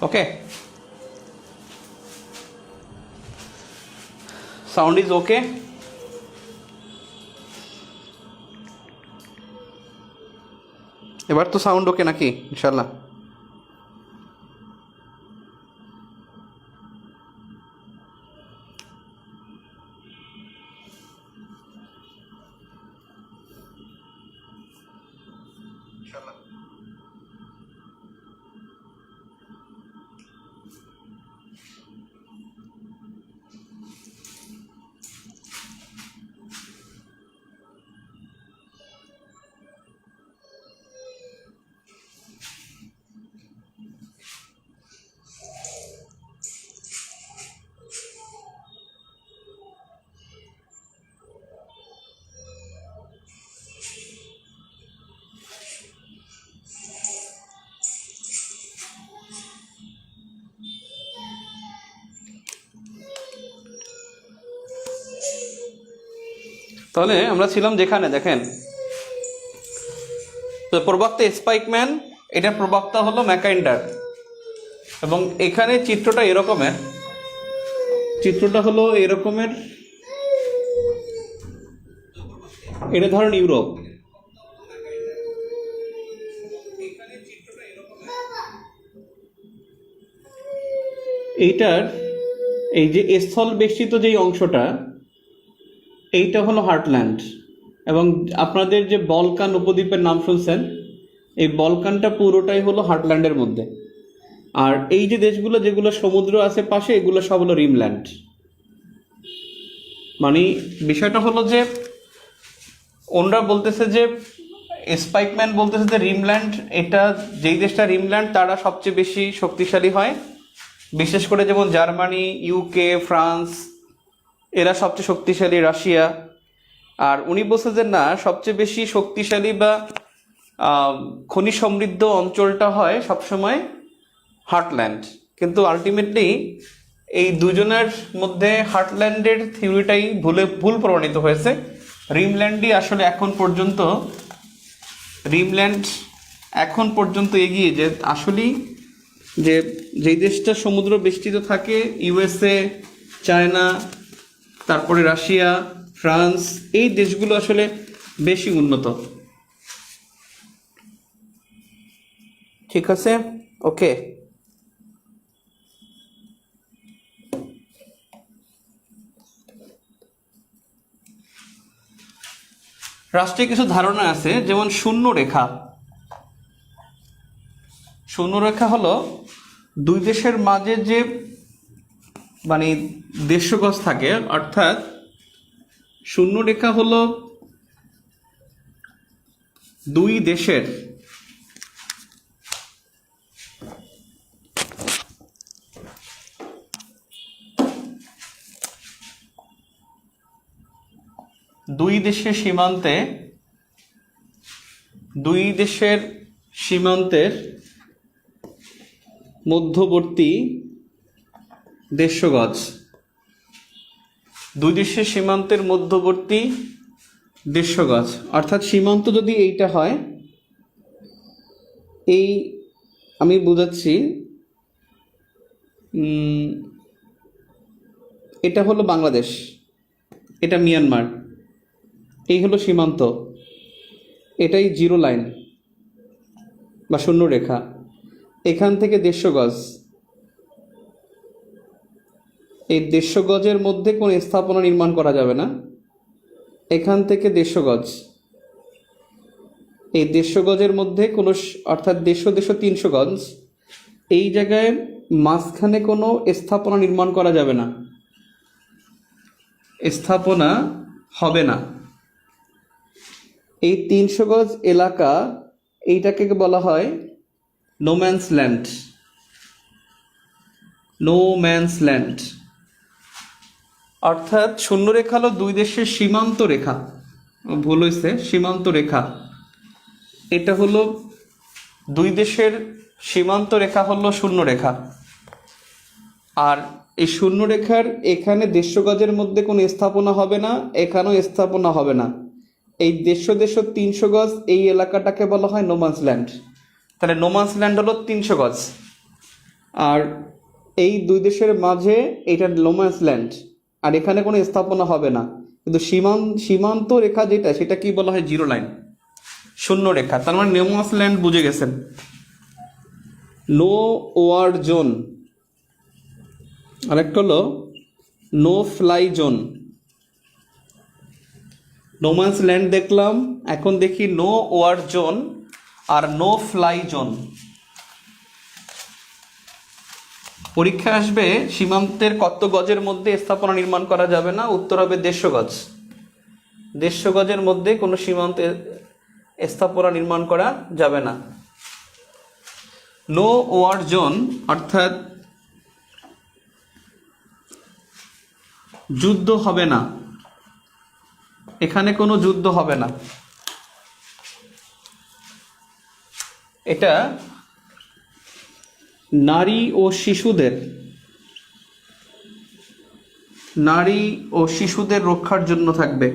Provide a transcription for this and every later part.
Okay, sound is okay. এবার তো sound ওকে নাকি ইনশাল্লাহ? তাহলে আমরা ছিলাম যেখানে, দেখেন তো প্রবক্তা স্পাইকম্যান, এটার প্রবক্তা হলো ম্যাকাইন্ডার, এবং এখানে চিত্রটা এরকমের, চিত্রটা হলো এরকমের, এটা ধরেন ইউরোপ, এইটার এই যে স্থল বেষ্টিত যেই অংশটা, এইটা হলো হার্টল্যান্ড, এবং আপনাদের যে বলকান উপদ্বীপের নাম শুনছেন, এই বলকানটা পুরোটাই হলো হার্টল্যান্ডের মধ্যে। আর এই যে দেশগুলো যেগুলো সমুদ্র আছে পাশে, এগুলো সব হলো রিমল্যান্ড। মানে বিষয়টা হলো যে ওনরা বলতেছে যে, স্পাইকম্যান বলতেছে যে রিমল্যান্ড, এটা যেই দেশটা রিমল্যান্ড তারা সবচেয়ে বেশি শক্তিশালী হয়, বিশেষ করে যেমন জার্মানি, ইউকে, ফ্রান্স, এরা সবচেয়ে শক্তিশালী, রাশিয়া। আর উনি বলছে যে না, সবচেয়ে বেশি শক্তিশালী বা খনি সমৃদ্ধ অঞ্চলটা হয় সবসময় হার্টল্যান্ড। কিন্তু আলটিমেটলি এই দুজনের মধ্যে হার্টল্যান্ডের থিওরিটাই ভুল প্রমাণিত হয়েছে। রিমল্যান্ডই আসলে এখন পর্যন্ত এগিয়ে, যে আসলেই যে যেই দেশটা সমুদ্র বেষ্টিত থাকে, ইউএসএ, চায়না, তারপরে রাশিয়া, ফ্রান্স, এই দেশগুলো আসলে বেশি উন্নত। ঠিক আছে, ওকে। রাষ্ট্রে কিছু ধারণা আছে, যেমন শূন্য রেখা। শূন্য রেখা হলো দুই দেশের মাঝে যে মানে দেশগজ থাকে, অর্থাৎ শূন্য রেখা হলো দুই দেশের সীমান্তের মধ্যবর্তী দেশগজ। দুই দেশের সীমান্তের মধ্যবর্তী দেশগজ, অর্থাৎ সীমান্ত যদি এইটা হয়, এই আমি বুঝাচ্ছি, এটা হলো বাংলাদেশ, এটা মিয়ানমার, এই হলো সীমান্ত, এটাই জিরো লাইন বা শূন্য রেখা। এখান থেকে 150 গজ, এই 150 গজের মধ্যে কোনো স্থাপনা নির্মাণ করা যাবে না। এখান থেকে 150 গজ, এই 150 গজের মধ্যে কোনো, অর্থাৎ 150 300 গজ, এই জায়গায় মাঝখানে কোনো স্থাপনা নির্মাণ করা যাবে না, স্থাপনা হবে না। এই 300 গজ এলাকা, এইটাকে বলা হয় no man's land. No man's land অর্থাৎ শূন্যরেখা হলো দুই দেশের সীমান্ত রেখা, ভুল হয়েছে, সীমান্ত রেখা। এটা হলো দুই দেশের সীমান্ত রেখা হলো শূন্য রেখা। আর এই শূন্য রেখার এখানে 150 গজের মধ্যে কোনো স্থাপনা হবে না, এখানেও স্থাপনা হবে না। এই 150 300 গজ এই এলাকাটাকে বলা হয় নোম্যান্স ল্যান্ড। তাহলে নোম্যান্স ল্যান্ড হলো 300 গজ, আর এই দুই দেশের মাঝে এটা নোম্যান্স ল্যান্ড, আর এখানে কোনো স্থাপনা হবে না। কিন্তু সীমান্ত রেখা যেটা, সেটা কি বলা হয়? জিরো লাইন, শূন্য রেখা। তার মানে নোম্যান্স ল্যান্ড বুঝে গেছেন। নো ওয়ার জোন, আরেকটা হলো no fly zone. No man's land দেখলাম, এখন দেখি নো ওয়ার জোন আর নো ফ্লাই জোন। পরীক্ষা আসবে সীমান্তের কত গজের মধ্যে স্থাপনা নির্মাণ করা যাবে না, উত্তর হবে 150 গজ। 150 গজের মধ্যে কোনো সীমান্তে স্থাপনা নির্মাণ করা যাবে না। নো ওয়ার জোন অর্থাৎ যুদ্ধ হবে না, এখানে কোনো যুদ্ধ হবে না। এটা নারী ও শিশুদের রক্ষার জন্য থাকবে।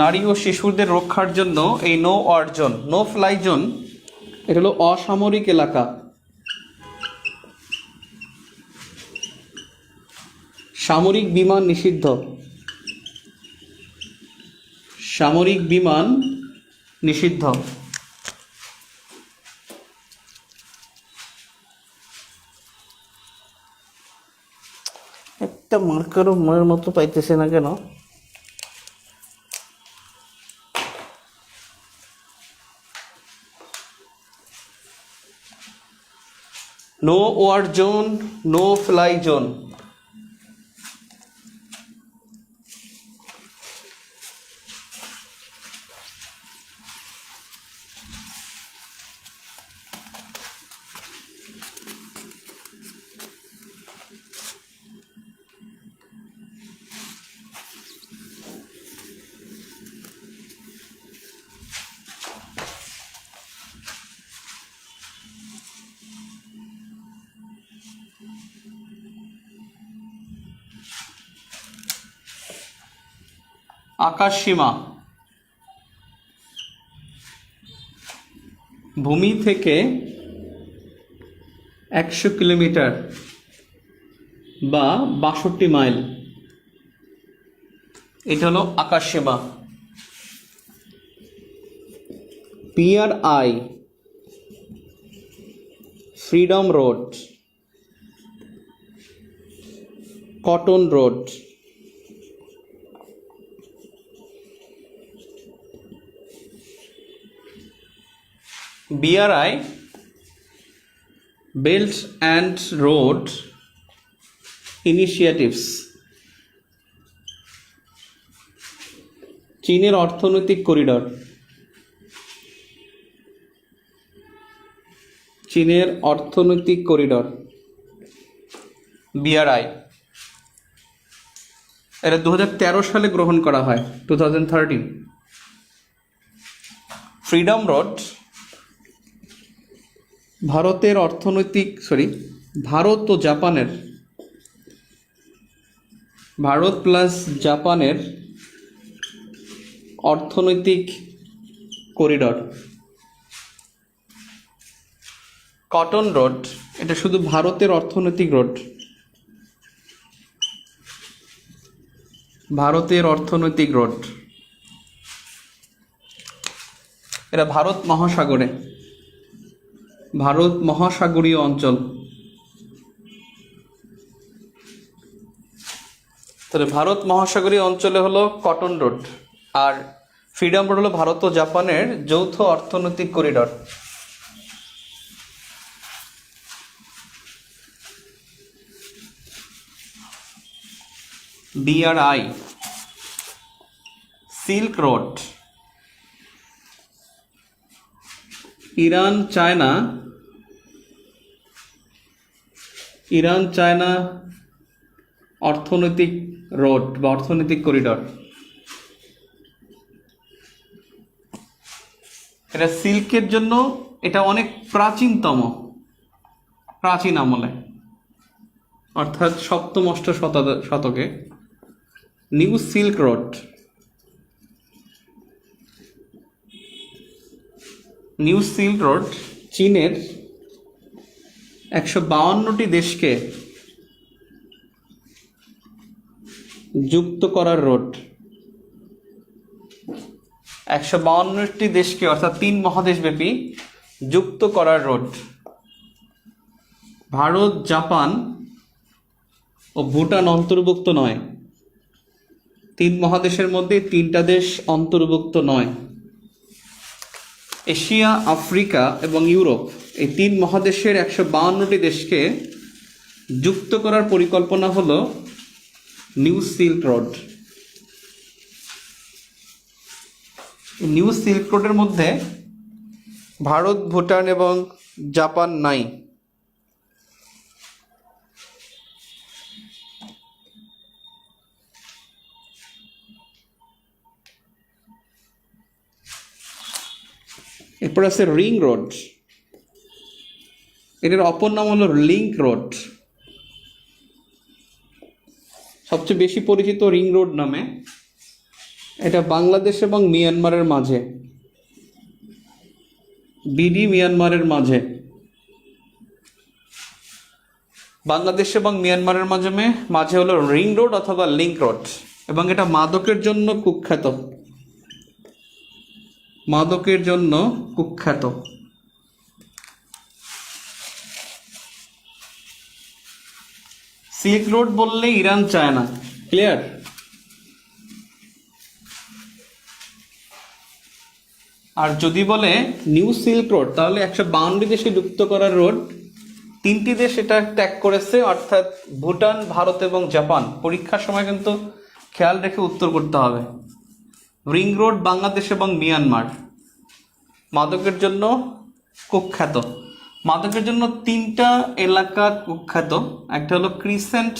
নারী ও শিশুদের রক্ষার জন্য এই no war zone. No fly zone এটা হলো অসামরিক এলাকা। সামরিক বিমান নিষিদ্ধ, সামরিক বিমান নিষিদ্ধ। একটা মার্কারও মনের মতো পাইতেছে না কেন? No war zone, no fly zone. আকাশ সীমা, ভূমি থেকে 100 কিলোমিটার বা 62 মাইল, এটা হলো আকাশ সীমা। PRI freedom road, cotton road. BRI belt and road initiatives, চীনের অর্থনৈতিক করিডর। চীনের অর্থনৈতিক করিডর BRI, এটা 2013 সালে গ্রহণ করা হয়, 2013। ফ্রিডম রোড ভারতের অর্থনৈতিক ভারত ও জাপানের, ভারত প্লাস জাপানের অর্থনৈতিক করিডর। কটন রোড এটা শুধু ভারতের অর্থনৈতিক রোড, ভারতের অর্থনৈতিক রোড। এটা ভারত মহাসাগরে, ভারত মহাসাগরীয় অঞ্চল। তাহলে ভারত মহাসাগরীয় অঞ্চলে হলো কটন রোড, আর ফ্রিডম রোড হলো ভারত ও জাপানের যৌথ অর্থনৈতিক corridor. BRI silk road, Iran China অর্থনৈতিক রোড বা অর্থনৈতিক করিডর। এটা সিল্কের জন্য, এটা অনেক প্রাচীন আমলে, অর্থাৎ 7ম-8ম শতকে new silk road. New silk road চীনের 152টি দেশকে যুক্ত করার রোড। 152টি দেশকে অর্থাৎ 3 মহাদেশ ব্যাপী যুক্ত করার রোড। ভারত, জাপান ও ভুটান অন্তর্ভুক্ত নয়। 3 মহাদেশের মধ্যে 3টা দেশ অন্তর্ভুক্ত নয়। এশিয়া, আফ্রিকা এবং ইউরোপ এই 3 মহাদেশের 152টি দেশকে যুক্ত করার পরিকল্পনা হলো new silk road. New silk রোডের মধ্যে ভারত, ভুটান এবং জাপান নাই। এরপর আছে রিং রোড। এটার অপর নাম হলো লিংক রোড। সবচেয়ে বেশি পরিচিত রিং রোড নামে। এটা বাংলাদেশ এবং মিয়ানমারের মাঝে, বিডি মিয়ানমারের মাঝে, বাংলাদেশ এবং মিয়ানমারের মাঝে হলো রিং রোড অথবা লিংক রোড। এবং এটা মাদকের জন্য কুখ্যাত। মাদকের জন্য কুখ্যাত। সিল্ক রোড বললে ইরান চায় না। ক্লিয়ার? আর যদি বলে নিউ সিল্ক রোড তাহলে 152 দেশে যুক্ত করার রোড। 3টি দেশ এটা ত্যাগ করেছে, অর্থাৎ ভুটান, ভারত এবং জাপান। পরীক্ষার সময় কিন্তু খেয়াল রেখে উত্তর করতে হবে। রিং রোড বাংলাদেশ এবং মিয়ানমার। মাদকের জন্য কুখ্যাত। মাদকের জন্য 3টা এলাকা কুখ্যাত। একটা হলো ক্রিসেন্ট,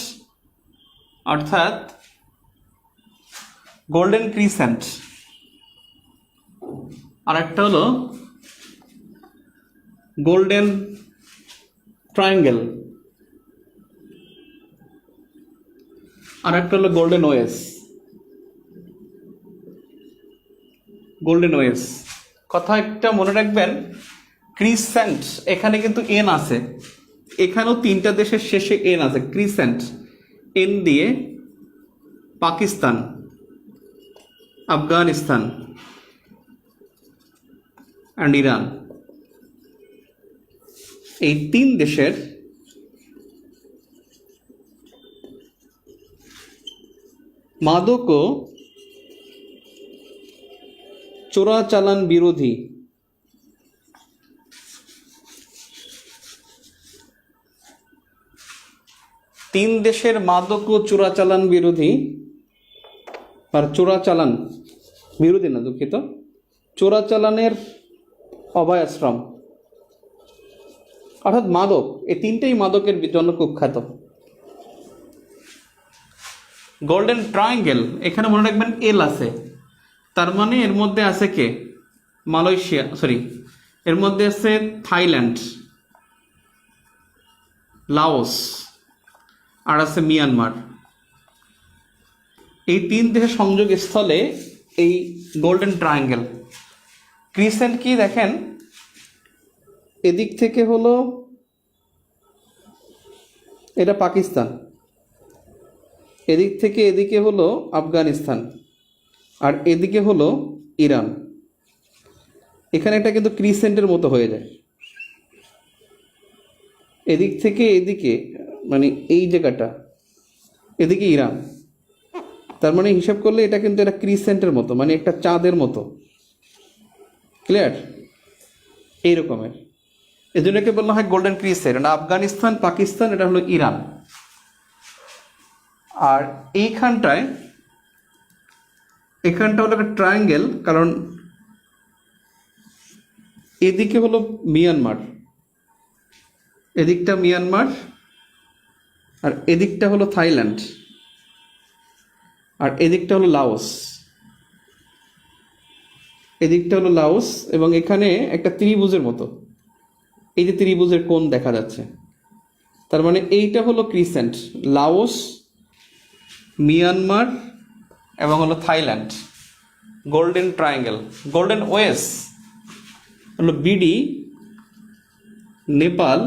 অর্থাৎ গোল্ডেন ক্রিসেন্ট। আর একটা হলো গোল্ডেন ট্রায়াঙ্গেল। আর একটা হলো গোল্ডেন ওয়েস। গোল্ডেন ওয়েস কথা একটা মনে রাখবেন, ক্রিসেন্ট এখানে কিন্তু এন আছে। এখানেও 3টা দেশের শেষে এন আছে। ক্রিসেন্ট এন দিয়ে পাকিস্তান, আফগানিস্তান অ্যান্ড ইরান, এই 3 দেশের মাদক ও চোরাচালান বিরোধী তিন দেশের মাদক ও চোরাচালান বিরোধী, আর চোরাচালান বিরোধী না, দুঃখিত, চোরাচালানের অভয়াশ্রম, অর্থাৎ মাদক, এই 3টেই মাদকের জন্য কুখ্যাত। গোল্ডেন ট্রায়াঙ্গেল এখানে মনে রাখবেন এল আছে, তার মানে এর মধ্যে আছে কে? মালয়েশিয়া, এর মধ্যে আছে থাইল্যান্ড, লাওস আর আছে মিয়ানমার। এই 3 দেশের সংযোগ স্থলে এই গোল্ডেন ট্রায়াঙ্গেল। ক্রিসেন্ট কি দেখেন, এদিক থেকে হলো এটা পাকিস্তান, এদিক থেকে এদিকে হলো আফগানিস্তান, আর এদিকে হলো ইরান। এখানে এটা কিন্তু ক্রিসেন্টের মতো হয়ে যায়। এদিক থেকে এদিকে মানে এই জায়গাটা, এদিকে ইরান, তার মানে হিসাব করলে এটা কিন্তু একটা ক্রিসেন্টের মতো, মানে একটা চাঁদের মতো। ক্লিয়ার? এই রকমের, এই জন্য একে বলা হয় গোল্ডেন ক্রিসেন্ট। এটা আফগানিস্তান, পাকিস্তান, এটা হলো ইরান। আর এখানটা হলো একটা ট্রায়াঙ্গেল, কারণ এদিকে হলো মিয়ানমার, এদিকটা মিয়ানমার, আর এদিকটা হলো থাইল্যান্ড, আর এদিকটা হলো লাওস, এদিকটা হলো লাওস। এবং এখানে একটা ত্রিভুজের মতো, এই যে ত্রিভুজের কোণ দেখা যাচ্ছে, তার মানে এইটা হলো ক্রিসেন্ট, লাওস, মিয়ানমার এবং হলো থাইল্যান্ড। Golden triangle. গোল্ডেন ওয়েস হলো BD, Nepal,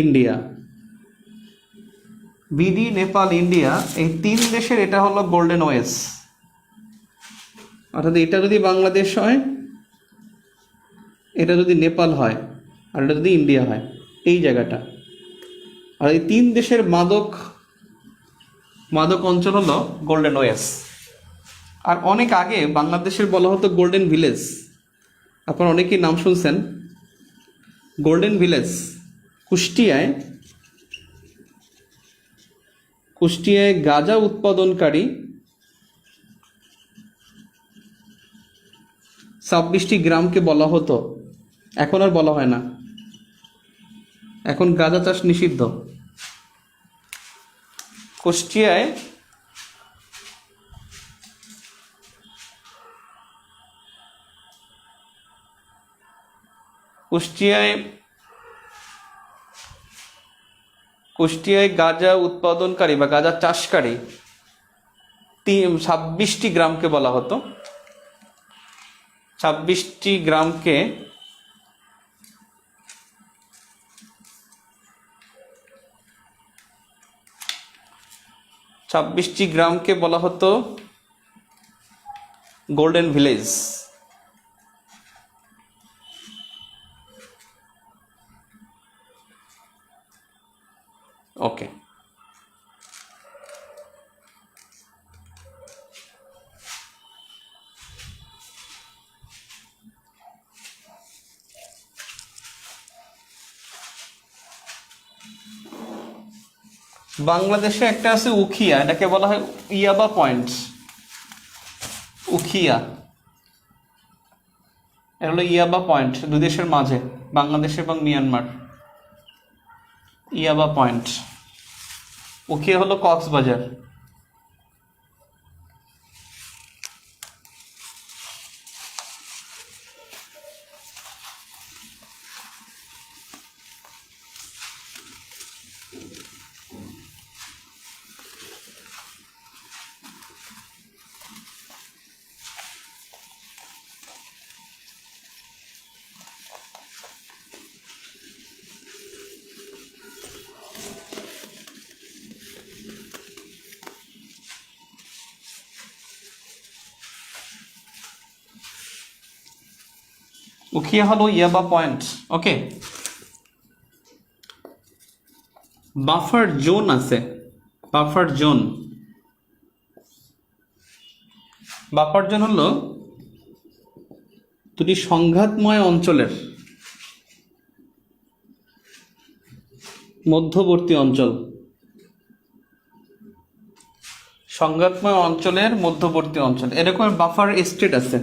India. BD, Nepal, India, এই 3 দেশের এটা হলো গোল্ডেন ওয়েস। অর্থাৎ এটা যদি বাংলাদেশ হয়, এটা যদি নেপাল হয়, আর এটা যদি ইন্ডিয়া হয়, এই জায়গাটা। আর এই 3 দেশের মাদক অঞ্চল হলো গোল্ডেন ওয়েস। আর অনেক আগে বাংলাদেশের বলা হতো গোল্ডেন ভিলেজ। আপনারা অনেকেই নাম শুনছেন। গোল্ডেন ভিলেজ কুষ্টিয়ায় গাঁজা উৎপাদনকারী 26টি গ্রামকে বলা হতো, এখন আর বলা হয় না, এখন গাঁজা চাষ নিষিদ্ধ। কুষ্টিয়ায় গাঁজা উৎপাদনকারী বা গাঁজা চাষকারী 26টি গ্রামকে বলা হতো। 26টি গ্রামকে বলা হতো গোল্ডেন ভিলেজ। ওকে, বাংলাদেশে একটা আছে উখিয়া, এটাকে বলা হয় ইয়াবা পয়েন্ট। উখিয়া এটা হলো ইয়াবা পয়েন্ট, দুই দেশের মাঝে, বাংলাদেশ এবং মিয়ানমার। ইয়াবা পয়েন্ট। উখিয়া হলো কক্সবাজার। উখিয়া হলো ইয়াবা পয়েন্ট। ওকে, বাফার জোন আছে। বাফার জোন হলো দুটি সংঘাতময় অঞ্চলের মধ্যবর্তী অঞ্চল। সংঘাতময় অঞ্চলের মধ্যবর্তী অঞ্চল, এরকম বাফার স্টেট আছে।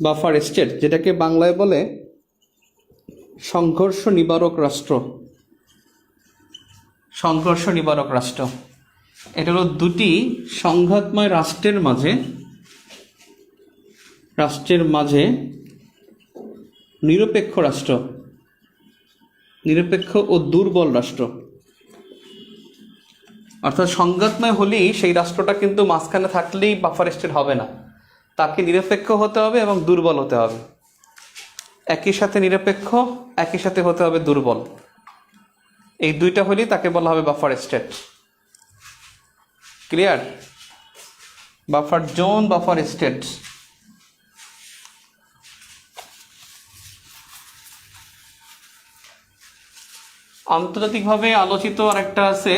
বাফার স্টেট, যেটাকে বাংলায় বলে সংঘর্ষ নিবারক রাষ্ট্র। সংঘর্ষ নিবারক রাষ্ট্র, এটা হলো দুটি সংঘাতময় রাষ্ট্রের মাঝে নিরপেক্ষ রাষ্ট্র, নিরপেক্ষ ও দুর্বল রাষ্ট্র। অর্থাৎ সংঘাতময় হলেই সেই রাষ্ট্রটা কিন্তু মাঝখানে থাকলেই বাফার স্টেট হবে না, তাকে নিরপেক্ষ হতে হবে এবং দুর্বল হতে হবে। একই সাথে নিরপেক্ষ, একই সাথে হতে হবে দুর্বল। এই দুইটা হলেই তাকে বলা হবে buffer state. Clear? Buffer zone, buffer state. আন্তর্জাতিকভাবে আলোচিত আরেকটা আছে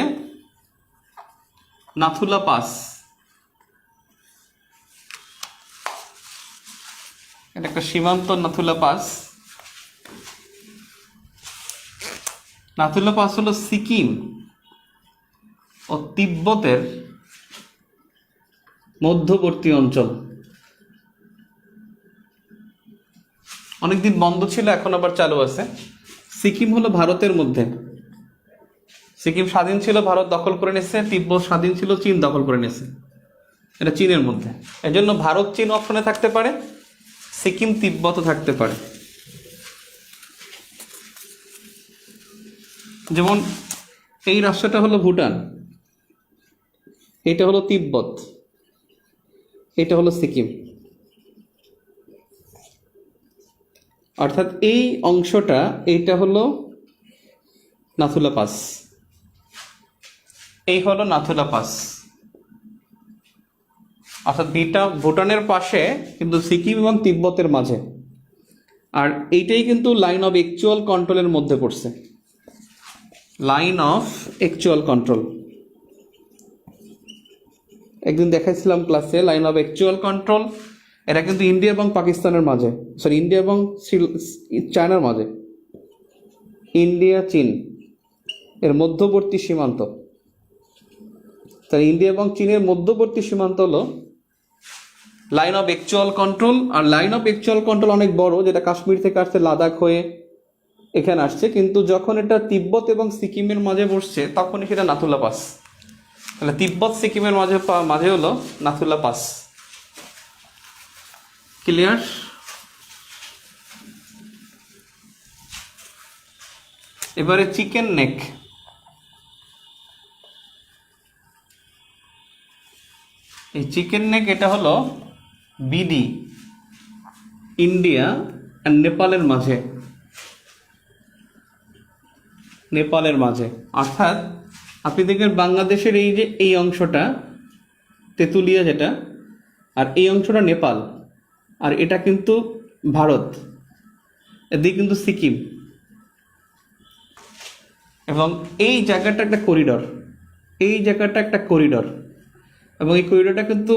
নাথুলা পাস। এটা একটা সীমান্ত, নাথুলা পাস। নাথুলা পাস হলো সিকিম ও তিব্বতের মধ্যবর্তী অঞ্চল। অনেকদিন বন্ধ ছিল, এখন আবার চালু আছে। সিকিম হলো ভারতের মধ্যে। সিকিম স্বাধীন ছিল, ভারত দখল করে নিয়েছে। তিব্বত স্বাধীন ছিল, চীন দখল করে নিয়েছে। এটা চীনের মধ্যে। এই জন্য ভারত চীন অপশনে থাকতে পারে, সিকিম তিব্বতও থাকতে পারে। যেমন এই রাষ্ট্রটা হলো ভুটান, এটা হলো তিব্বত, এটা হলো সিকিম। অর্থাৎ এই অংশটা, এইটা হলো নাথুলা পাস, এই হলো নাথুলা পাস। অর্থাৎ ভুটানের পাশে কিন্তু সিকিম এবং তিব্বতের মাঝে। আর এইটাই কিন্তু লাইন অফ অ্যাকচুয়াল কন্ট্রোলের মধ্যে পড়ছে, লাইন অফ অ্যাকচুয়াল কন্ট্রোল। একদিন দেখাইছিলাম ক্লাসে লাইন অফ অ্যাকচুয়াল কন্ট্রোল, এটা কিন্তু ইন্ডিয়া এবং পাকিস্তানের মাঝে, সরি ইন্ডিয়া এবং চায়নার মাঝে, ইন্ডিয়া চীন এর মধ্যবর্তী সীমান্ত। তাই ইন্ডিয়া এবং চীনের মধ্যবর্তী সীমান্ত হলো লাইন অফ অ্যাকচুয়াল কন্ট্রোল। আর লাইন অফ অ্যাকচুয়াল কন্ট্রোল অনেক বড়, যেটা কাশ্মীর থেকে আসছে, লাদাখ হয়ে এখানে আসছে, কিন্তু যখন এটা তিব্বত এবং সিকিমের মাঝে বসছে তখনই সেটা নাথুলা পাস। তাহলে তিব্বত সিকিমের মাঝে হলো নাথুলা পাস। ক্লিয়ার? এবারে চিকেন নেক। এই চিকেন নেক এটা হলো বিডি ইন্ডিয়া আর নেপালের মাঝে, নেপালের মাঝে। অর্থাৎ আপনি দেখবেন বাংলাদেশের এই যে এই অংশটা তেঁতুলিয়া যেটা, আর এই অংশটা নেপাল, আর এটা কিন্তু ভারত, এদিকে কিন্তু সিকিম, এবং এই জায়গাটা একটা করিডর, এই জায়গাটা একটা করিডর, এবং এই করিডরটা কিন্তু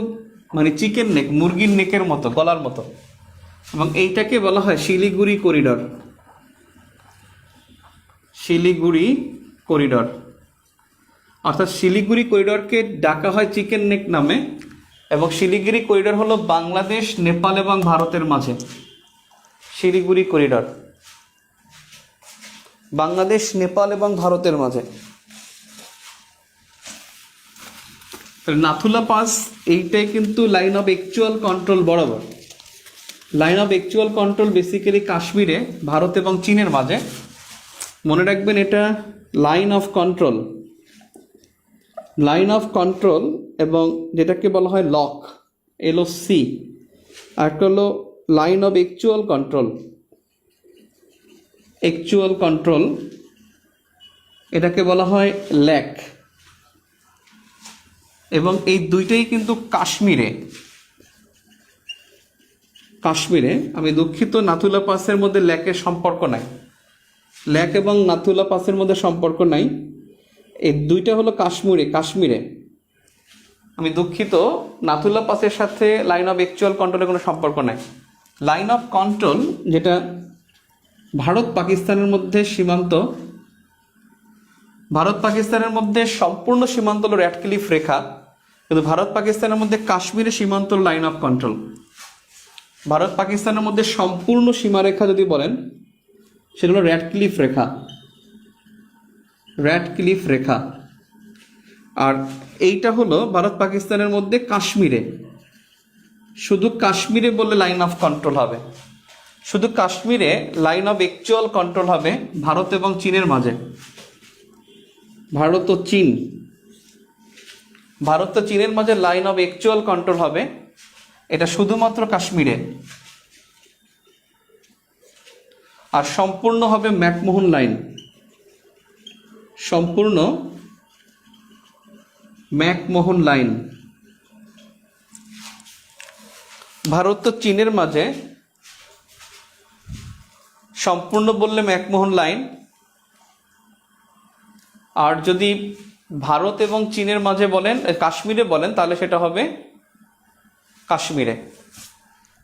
মানে চিকেন নেক, মুরগির নেকের মতো, গলার মতো, এবং এইটাকে বলা হয় শিলিগুড়ি করিডর, শিলিগুড়ি করিডর। অর্থাৎ শিলিগুড়ি করিডরকে ডাকা হয় চিকেন নেক নামে, এবং শিলিগুড়ি করিডর হলো বাংলাদেশ, নেপাল এবং ভারতের মাঝে। শিলিগুড়ি করিডর বাংলাদেশ, নেপাল এবং ভারতের মাঝে। নাথুলা পাস এইটাই কিন্তু লাইন অফ অ্যাকচুয়াল কন্ট্রোল বরাবর। Line of actual control basically কাশ্মীরে ভারত এবং চীনের মাঝে। মনে রাখবেন এটা line of control, line of control, এবং যেটাকে বলা হয় লক, LOC। আর একটা হলো line of actual control, actual control, এটাকে বলা হয় ল্যাক। এবং এই দুইটাই কিন্তু কাশ্মীরে, কাশ্মীরে, আমি দুঃখিত, নাথুলা পাসের মধ্যে ল্যাকের সম্পর্ক নাই, ল্যাক এবং নাথুলা পাসের মধ্যে সম্পর্ক নাই। এই দুইটা হলো কাশ্মীরে, কাশ্মীরে, আমি দুঃখিত, নাথুলা পাসের সাথে লাইন অফ অ্যাকচুয়াল কন্ট্রোলের কোনো সম্পর্ক নাই। লাইন অফ কন্ট্রোল যেটা ভারত পাকিস্তানের মধ্যে সীমান্ত, ভারত পাকিস্তানের মধ্যে সম্পূর্ণ সীমান্ত হলো র্যাডক্লিফ রেখা, কিন্তু ভারত পাকিস্তানের মধ্যে কাশ্মীরের সীমান্ত হলো লাইন অফ কন্ট্রোল। ভারত পাকিস্তানের মধ্যে সম্পূর্ণ সীমারেখা যদি বলেন সেটা হলো র্যাডক্লিফ রেখা, র্যাডক্লিফ রেখা। আর এইটা হলো ভারত পাকিস্তানের মধ্যে কাশ্মীরে, শুধু কাশ্মীরে বললে লাইন অফ কন্ট্রোল হবে, শুধু কাশ্মীরে লাইন অফ অ্যাকচুয়াল কন্ট্রোল হবে ভারত এবং চীনের মাঝে। ভারত ও চীন, ভারত ও চীনের মাঝে লাইন অফ অ্যাকচুয়াল কন্ট্রোল হবে, এটা শুধুমাত্র কাশ্মীরে। আর সম্পূর্ণ হবে ম্যাকমোহন লাইন, সম্পূর্ণ ম্যাকমোহন লাইন। ভারত ও চীনের মাঝে সম্পূর্ণ বললে ম্যাকমোহন লাইন, আর যদি ভারত এবং চীনের মাঝে বলেন, কাশ্মীরে বলেন, তাহলে সেটা হবে কাশ্মীরে।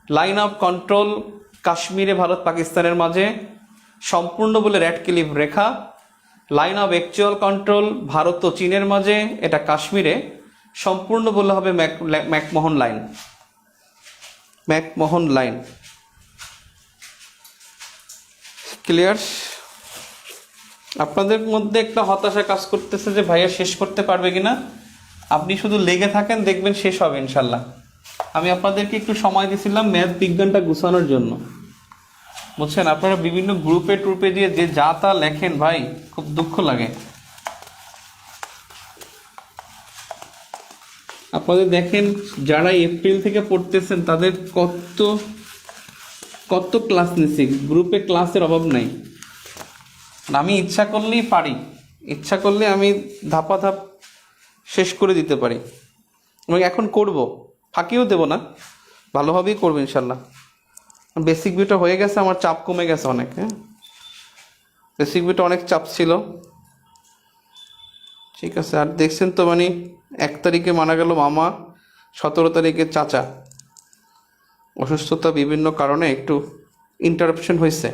লাইন অফ কন্ট্রোল কাশ্মীরে ভারত পাকিস্তানের মাঝে, সম্পূর্ণ বলে র্যাডক্লিফ রেখা। Line of actual control Bharat ও চীনের মাঝে, এটা কাশ্মীরে, সম্পূর্ণ বললে হবে McMahon line, McMahon line. Clear? আপনাদের মধ্যে একটা হতাশা কাজ করতেছে যে ভাইয়া শেষ করতে পারবে কিনা। আপনি শুধু লেগে থাকেন, দেখবেন শেষ হবে ইনশাল্লাহ। আমি আপনাদেরকে একটু সময় দিয়েছিলাম ম্যাথ বিজ্ঞানটা গুছানোর জন্য, বুঝছেন। আপনারা বিভিন্ন গ্রুপে ট্রুপে দিয়ে যে যা তা লেখেন ভাই, খুব দুঃখ লাগে। আপনাদের দেখেন যারা এপ্রিল থেকে পড়তেছেন তাদের কত ক্লাস নিচ্ছি, গ্রুপে ক্লাসের অভাব নাই। আমি ইচ্ছা করলেই পারি, ইচ্ছা করলে আমি ধাপাধাপ শেষ করে দিতে পারি। আমি এখন করব, ফাঁকিও দেবো না, ভালোভাবেই করবো ইনশাল্লাহ। বেসিক ভিউটা হয়ে গেছে, আমার চাপ কমে গেছে অনেক। হ্যাঁ, বেসিক ভিউটা অনেক চাপ ছিল। ঠিক আছে। আর দেখছেন তো, মানে 1 তারিখে মারা গেল মামা, 17 তারিখে চাচা। অসুস্থতা বিভিন্ন কারণে একটু ইন্টারাপশন হয়েছে,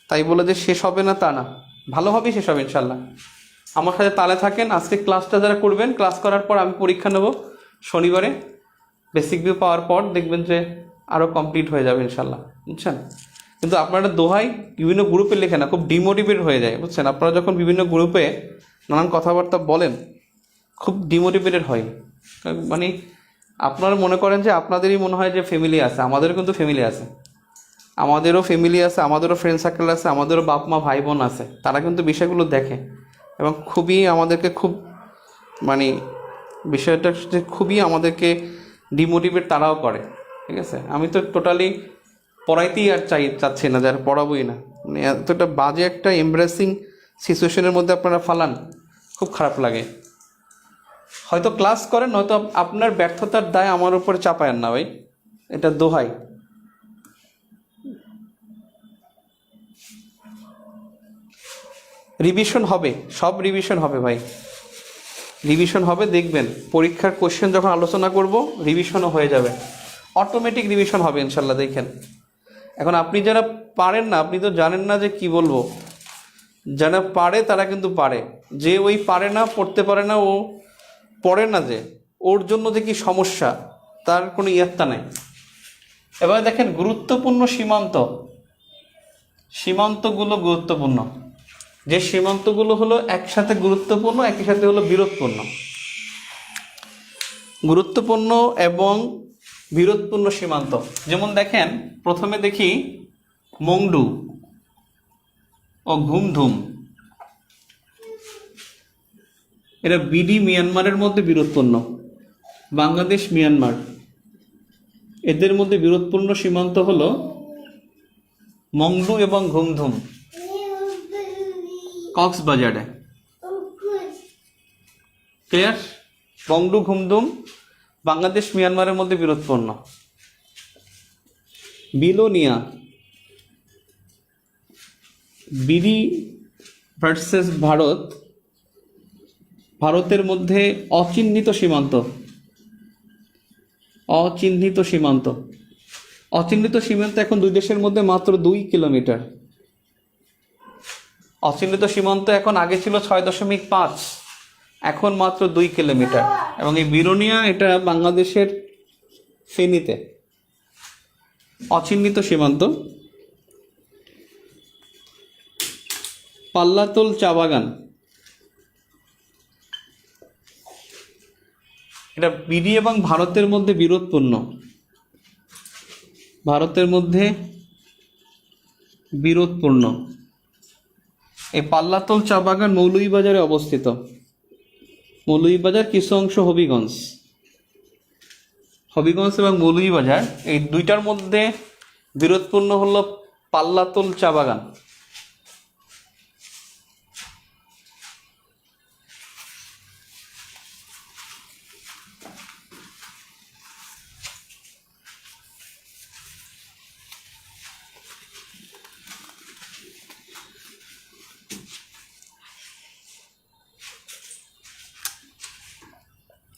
তাই বলে যে শেষ হবে না তা না, ভালোভাবেই শেষ হবে ইনশাল্লাহ। আমার সাথে তালে থাকেন। আজকে ক্লাসটা যারা করবেন, ক্লাস করার পর আমি পরীক্ষা নেব শনিবারে। বেসিক ভিউ পাওয়ার পর দেখবেন যে আরও কমপ্লিট হয়ে যাবে ইনশাল্লাহ, বুঝছেন। কিন্তু আপনারা দোহাই বিভিন্ন গ্রুপে লেখে না, খুব ডিমোটিভেট হয়ে যায়, বুঝছেন। আপনারা যখন বিভিন্ন গ্রুপে নানান কথাবার্তা বলেন, খুব ডিমোটিভেটেড হয়। মানে আপনারা মনে করেন যে আপনাদেরই মনে হয় যে ফ্যামিলি আছে, আমাদেরও কিন্তু ফ্যামিলি আছে, আমাদেরও ফ্যামিলি আছে, আমাদেরও ফ্রেন্ড সার্কেল আছে, আমাদেরও বাপ মা ভাই বোন আছে, তারা কিন্তু বিষয়গুলো দেখে এবং খুবই আমাদেরকে খুব মানে বিষয়টা যে খুবই আমাদেরকে ডিমোটিভেট তারাও করে। ঠিক আছে। আমি তো টোটালি পড়াইতেই আর চাচ্ছি না, যারা পড়াবোই না। মানে এতটা বাজে একটা এমব্রেসিং সিচুয়েশনের মধ্যে আপনারা ফালান, খুব খারাপ লাগে। হয়তো ক্লাস করেন, নয়তো আপনার ব্যর্থতার দায় আমার উপর চাপায়েন না ভাই, এটা দোহাই। রিভিশন হবে, সব রিভিশন হবে ভাই, রিভিশন হবে। দেখবেন পরীক্ষার কোশ্চেন যখন আলোচনা করব, রিভিশনও হয়ে যাবে, অটোমেটিক রিভিশন হবে ইনশাল্লাহ। দেখেন, এখন আপনি যারা পারেন না, আপনি তো জানেন না যে কি বলবো। যারা পারে তারা কিন্তু পারে, যে ওই পারে না, পড়তে পারে না, ও পড়ে না, যে ওর জন্য যে কি সমস্যা তার কোনো ইয়াত্তা নাই। এবার দেখেন গুরুত্বপূর্ণ সীমান্তগুলো গুরুত্বপূর্ণ, যে সীমান্তগুলো হলো একসাথে গুরুত্বপূর্ণ, একই সাথে হলো বিরোধপূর্ণ। গুরুত্বপূর্ণ এবং বিরোধপূর্ণ সীমান্ত, যেমন দেখেন প্রথমে দেখি মংডু ও ঘুমধুম, এরা বিডি মিয়ানমারের মধ্যে বিরোধপূর্ণ। বাংলাদেশ মিয়ানমার, এদের মধ্যে বিরোধপূর্ণ সীমান্ত হলো মংডু এবং ঘুমধুম, কক্সবাজারে। ক্লিয়ার? মংডু ঘুমধুম বাংলাদেশ মিয়ানমারের মধ্যে বিরোধপূর্ণ। বিলোনিয়া, বিডি ভার্সেস ভারত, ভারতের মধ্যে অচিহ্নিত সীমান্ত। অচিহ্নিত সীমান্ত, অচিহ্নিত সীমান্ত এখন দুই দেশের মধ্যে মাত্র 2 কিলোমিটার। অচিহ্নিত সীমান্ত এখন আগে ছিল 6.5, এখন মাত্র 2 কিলোমিটার। এবং এই বিলোনিয়া, এটা বাংলাদেশের ফেনীতে। অচিহ্নিত সীমান্ত। পাল্লাতোল চা বাগান, এটা বিডি এবং ভারতের মধ্যে বিরোধপূর্ণ। ভারতের মধ্যে বিরোধপূর্ণ। এই পাল্লাতোল চা বাগান মৌলভীবাজারে অবস্থিত। মৌলভীবাজার, কিছু অংশ হবিগঞ্জ। হবিগঞ্জ এবং মৌলভীবাজার এই দুইটার মধ্যে বিরোধপূর্ণ হলো পাল্লাতোল চা বাগান।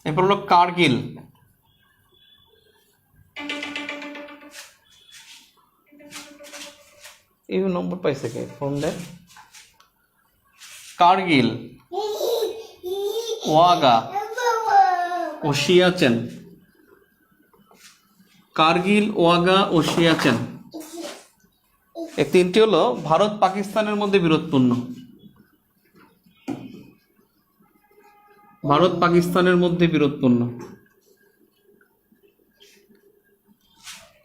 এরপর হলো কার্গিল। এই নম্বর পাইছে কে ফোন দেয়? কার্গিল, ওয়াগা ও সিয়াচেন। কার্গিল, ওয়াগা ও সিয়াচেন, এই তিনটি হলো ভারত পাকিস্তানের মধ্যে বিরোধপূর্ণ। ভারত পাকিস্তানের মধ্যে বিরোধপূর্ণ।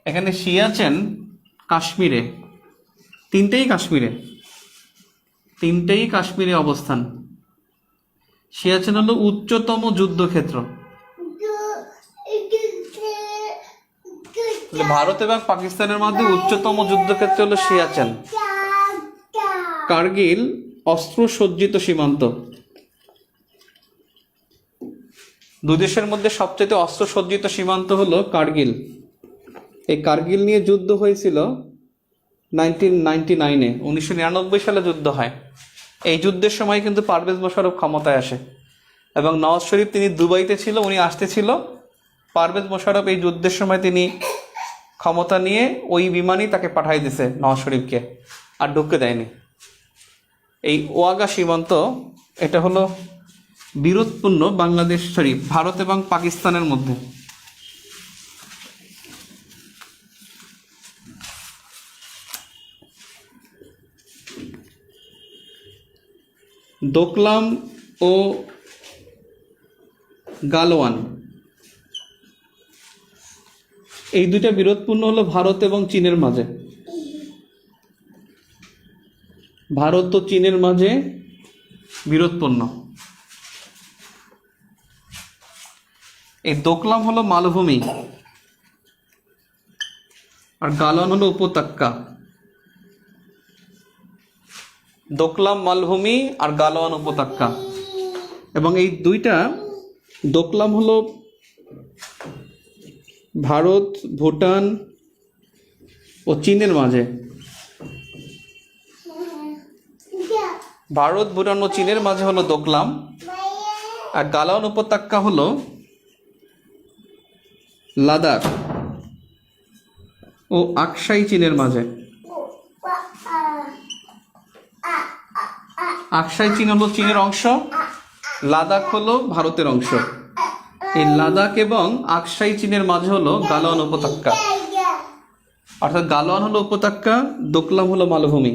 এখানে সিয়াচেন কাশ্মীরে, তিনটেই কাশ্মীরে অবস্থান। সিয়াচেন হলো উচ্চতম যুদ্ধক্ষেত্র। ভারত এবং পাকিস্তানের মধ্যে উচ্চতম যুদ্ধক্ষেত্র হলো সিয়াচেন। কার্গিল অস্ত্র সজ্জিত সীমান্ত। দুই দেশের মধ্যে সবচেয়ে অস্ত্র সজ্জিত সীমান্ত হলো কার্গিল। এই কার্গিল নিয়ে যুদ্ধ হয়েছিল 1999-এ, 1999 সালে যুদ্ধ হয়। এই যুদ্ধের সময় কিন্তু পারভেজ মোশাররফ ক্ষমতায় আসে এবং নওয়াজ শরীফ তিনি দুবাইতে ছিল, উনি আসতেছিল। পারভেজ মোশাররফ এই যুদ্ধের সময় তিনি ক্ষমতা নিয়ে ওই বিমানই তাকে পাঠাই দিছে নওয়াজ শরীফকে, আর ঢুকতে দেয়নি। এই ওয়াগা সীমান্ত এটা হলো বিরোধপূর্ণ বাংলাদেশ ভারত এবং পাকিস্তানের মধ্যে। দোকলাম ও গালওয়ান এই দুইটা বিরোধপূর্ণ হলো ভারত এবং চীনের মাঝে। ভারত ও চীনের মাঝে বিরোধপূর্ণ। এই দোকলাম হলো মালভূমি আর গালওয়ান হলো উপত্যকা। দোকলাম মালভূমি আর গালওয়ান উপত্যকা। এবং এই দুইটা, দোকলাম হলো ভারত, ভুটান ও চীনের মাঝে। ভারত, ভুটান ও চীনের মাঝে হলো দোকলাম, আর গালওয়ান উপত্যকা হলো লাদাখ ও আকসাই চীনের মাঝে। আকসাই চীন হলো চীনের অংশ, লাদাখ হলো ভারতের অংশ। এই লাদাখ এবং আকসাই চীনের মাঝে হলো গালওয়ান উপত্যকা। অর্থাৎ গালওয়ান হলো উপত্যকা, দোকলাম হলো মালভূমি।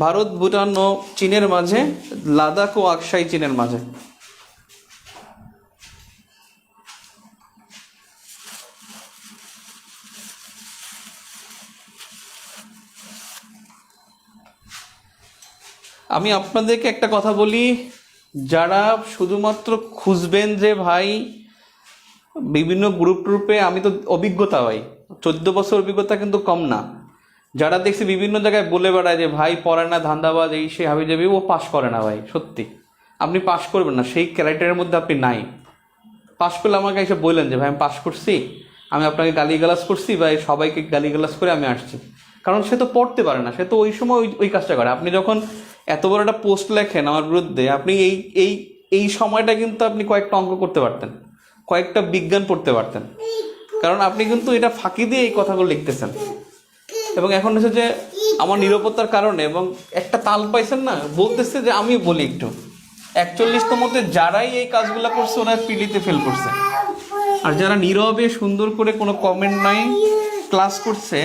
ভারত, ভুটান ও চীনের মাঝে, লাদাখ ও আকসাই চীনের মাঝে। আমি আপনাদেরকে একটা কথা বলি, যারা শুধুমাত্র খুঁজবেন যে ভাই বিভিন্ন গ্রুপে, আমি তো অভিজ্ঞতা ভাই 14 বছর অভিজ্ঞতা কিন্তু কম না। যারা দেখছি বিভিন্ন জায়গায় বলে বেড়ায় যে ভাই পড়ে না, ধান্দাবাজ, এই সে হাবি যাবি, ও পাশ করে না। ভাই সত্যি আপনি পাশ করবেন না, সেই ক্যারেক্টারের মধ্যে আপনি নাই। পাশ করলে আমাকে এসে বললেন যে ভাই আমি পাশ করছি, আমি আপনাকে গালিগালাজ করছি বা সবাইকে গালিগালাজ করে আমি আসছি, কারণ সে তো পড়তে পারে না, সে তো ওই সময় ওই কাজটা করে। আপনি যখন এত বড় একটা পোস্ট লেখেন আমার বিরুদ্ধে, আপনি এই সময়টা কিন্তু আপনি কয়েকটা অঙ্ক করতে পারতেন, কয়েকটা বিজ্ঞান পড়তে পারতেন, কারণ আপনি কিন্তু এটা ফাঁকি দিয়ে এই কথাগুলো লিখতেছেন। এবং এখন হচ্ছে যে আমার নিরাপত্তার কারণে এবং একটা তাল পাইছেন না, বলতেছে যে আমি বলি একটু 41তমতে যারাই এই কাজগুলো করছে ওরা পিলিতে ফেল করছে, আর যারা নীরবে সুন্দর করে কোনো কমেন্ট নাই ক্লাস করছে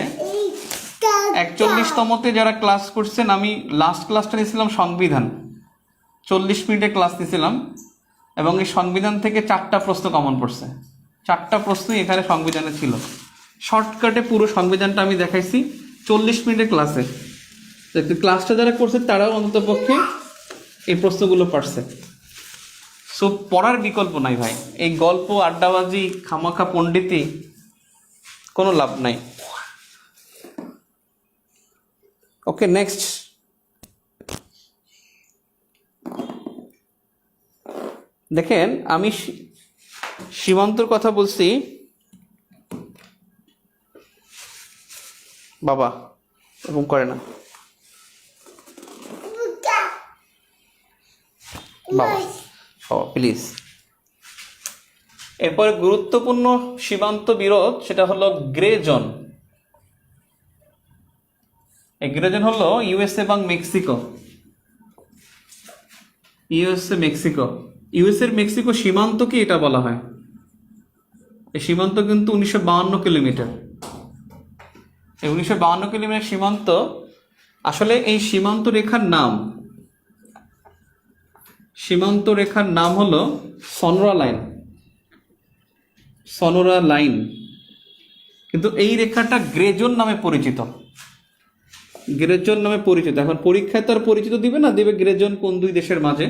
41তমতে যারা ক্লাস করছেন। আমি লাস্ট ক্লাসটা নিয়েছিলাম সংবিধান, 40 মিনিটে ক্লাস নিয়েছিলাম এবং এই সংবিধান থেকে 4টা প্রশ্ন কমন পড়ছে। 4টা প্রশ্নই এখানে সংবিধানে ছিল। শর্টকাটে পুরো সংবিধানটা আমি দেখাইছি 40 মিনিটের ক্লাসে। ক্লাসটা যারা করছে তারাও অন্ততপক্ষে এই প্রশ্নগুলো পারছে। সো পড়ার বিকল্প নাই ভাই, এই গল্প আড্ডাবাজি খামাখা পণ্ডিতি কোনো লাভ নাই। ওকে, নেক্সট। দেখেন আমি সীমান্তর কথা বলছি, বাবা এরকম করে না বাবা, প্লিজ। এরপরে গুরুত্বপূর্ণ সীমান্ত বিরোধ সেটা হলো গ্রে জোন। এই গ্রে জোন হলো ইউএসএ এবং মেক্সিকো। ইউএসএ মেক্সিকো, ইউএসএর মেক্সিকো সীমান্তকে এটা বলা হয়। এই সীমান্ত কিন্তু 1952 কিলোমিটার। এই 1952 কিলোমিটার সীমান্ত, আসলে এই সীমান্ত রেখার নাম হলো সনোরা লাইন। সনোরা লাইন, কিন্তু এই রেখাটা গ্রে জোন নামে পরিচিত। গ্রে জোন নামে পরিচিত। এখন পরীক্ষায় তার পরিচিত দিবে না, দেবে গ্রে জোন কোন দুই দেশের মাঝে।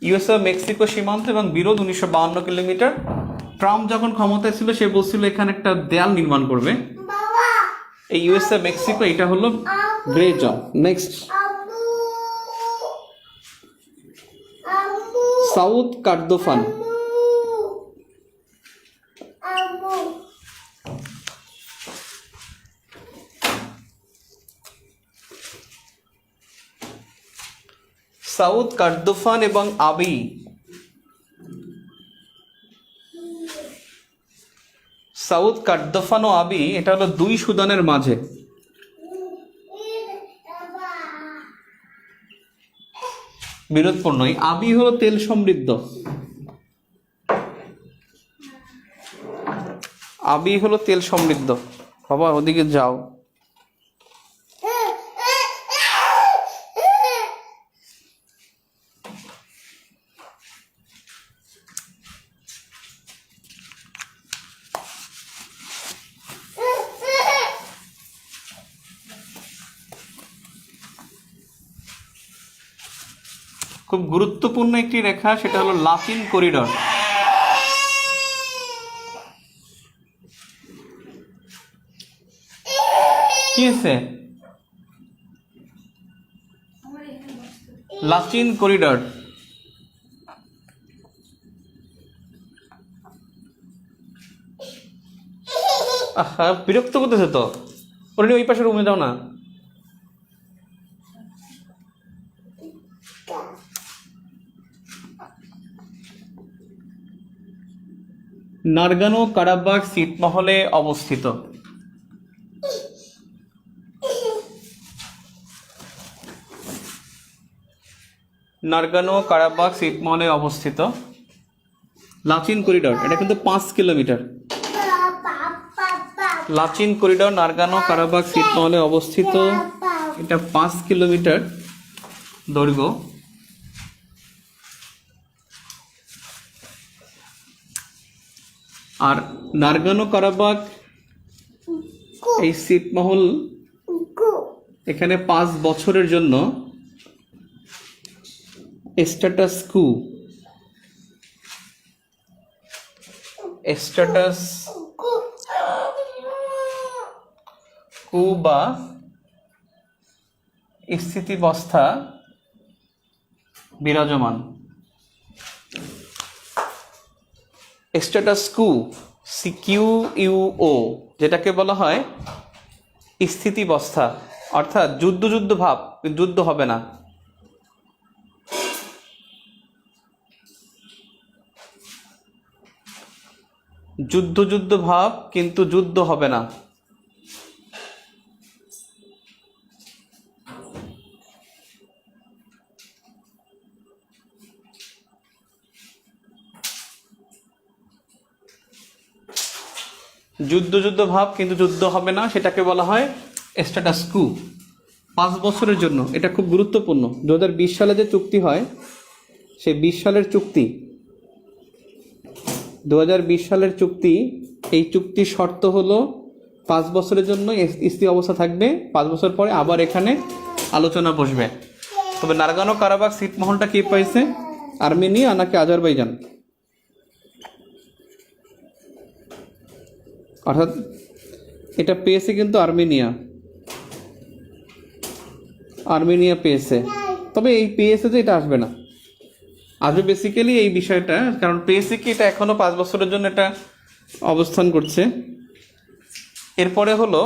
ইউএসএ মেক্সিকো সীমান্ত এবং বিরোধ 1952 কিলোমিটার। ট্রাম্প যখন ক্ষমতায় ছিল সে বলছিল এখানে একটা দেয়াল নির্মাণ করবে, এই ইউএসএ মেক্সিকো, এটা হলো grey zone. Next, south Kordofan. South Kordofan এবং আবি, সাউথ কর্দোফান ও আবি এটা হলো দুই সুদানের মাঝে। বিরোধপূর্ণ। আবি হলো তেল সমৃদ্ধ, আবি হলো তেল সমৃদ্ধ। বাবা ওদিকে যাও। খুব গুরুত্বপূর্ণ একটি রেখা, সেটা হলো লাচিন করিডর। কি আছে? Lachin corridor. বিরক্ত করতেছে তো, ওরা ওই পাশে রুমে যাও না। নারগানো কারাবাগ ছিটমহলে অবস্থিত। নারগানো কারাবাগ ছিটমহলে অবস্থিত। লাচিন করিডর এটা কিন্তু 5 কিলোমিটার। লাচিন করিডর নারগানো কারাবাগ ছিটমহলে অবস্থিত, এটা 5 কিলোমিটার দৈর্ঘ্য। আর নারগানো কারাবাগ এই ছিটমহল এখানে 5 বছরের জন্য স্ট্যাটাস কু বা স্থিতিবস্থা বিরাজমান। স্ট্যাটাস কু, CQUO, যেটাকে বলা হয় স্থিতিবস্থা, অর্থাৎ যুদ্ধ ভাব, যুদ্ধ হবে না। যুদ্ধ ভাব কিন্তু যুদ্ধ হবে না। যুদ্ধ ভাব কিন্তু যুদ্ধ হবে না, সেটাকে বলা হয় স্ট্যাটাস কু। 5 বছরের জন্য, এটা খুব গুরুত্বপূর্ণ। 2020 সালে যে চুক্তি হয়, সেই 20 সালের চুক্তি, 2020 সালের চুক্তি, এই চুক্তির শর্ত হলো 5 বছরের জন্য স্থির অবস্থা থাকবে, 5 বছর পরে আবার এখানে আলোচনা বসবে। তবে নারগানো কারাবাগ ছিটমহলটা কি পাইছে? আর্মেনিয়া নাকি আজারবাইজান? অর্থাৎ এটা পেয়েছে কিন্তু আর্মেনিয়া পেয়েছে। তবে এই পেয়েছে যে এটা আসবে না, আসবে বেসিক্যালি এই বিষয়টা, কারণ পেয়েছে কি এটা এখনো 5 বছরের জন্য এটা অবস্থান করছে। এরপরে হলো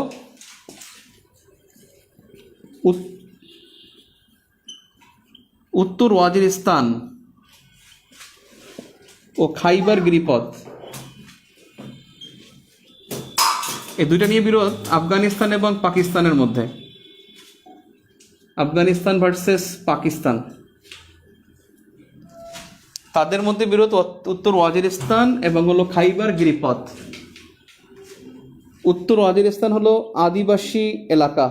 উত্তর ওয়াজিরিস্তান ও খাইবার গিরিপথ, এই দুইটা নিয়ে বিরোধ আফগানিস্তান এবং পাকিস্তানের মধ্যে। আফগানিস্তান ভার্সেস পাকিস্তান, তাদের মধ্যে বিরোধ উত্তর ওয়াজিরিস্তান এবং হলো খাইবার গিরিপথ। উত্তর ওয়াজিরিস্তান হলো আদিবাসী এলাকা,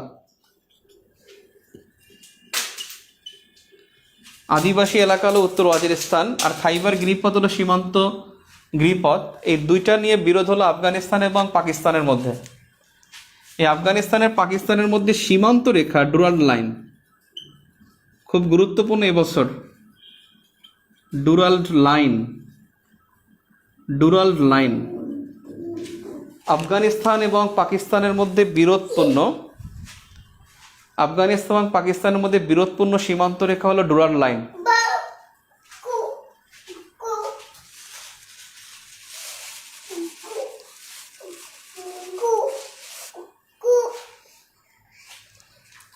হলো উত্তর ওয়াজিরিস্তান, আর খাইবার গিরিপথ হলো সীমান্ত গিরিপথ। এই দুইটা নিয়ে বিরোধ হলো আফগানিস্তান এবং পাকিস্তানের মধ্যে। এই আফগানিস্তানের পাকিস্তানের মধ্যে সীমান্ত রেখা, ডুরান্ড লাইন, খুব গুরুত্বপূর্ণ এবছর। ডুরাল লাইন আফগানিস্তান এবং পাকিস্তানের মধ্যে বিরোধপূর্ণ সীমান্ত রেখা হলো ডুরাল লাইন।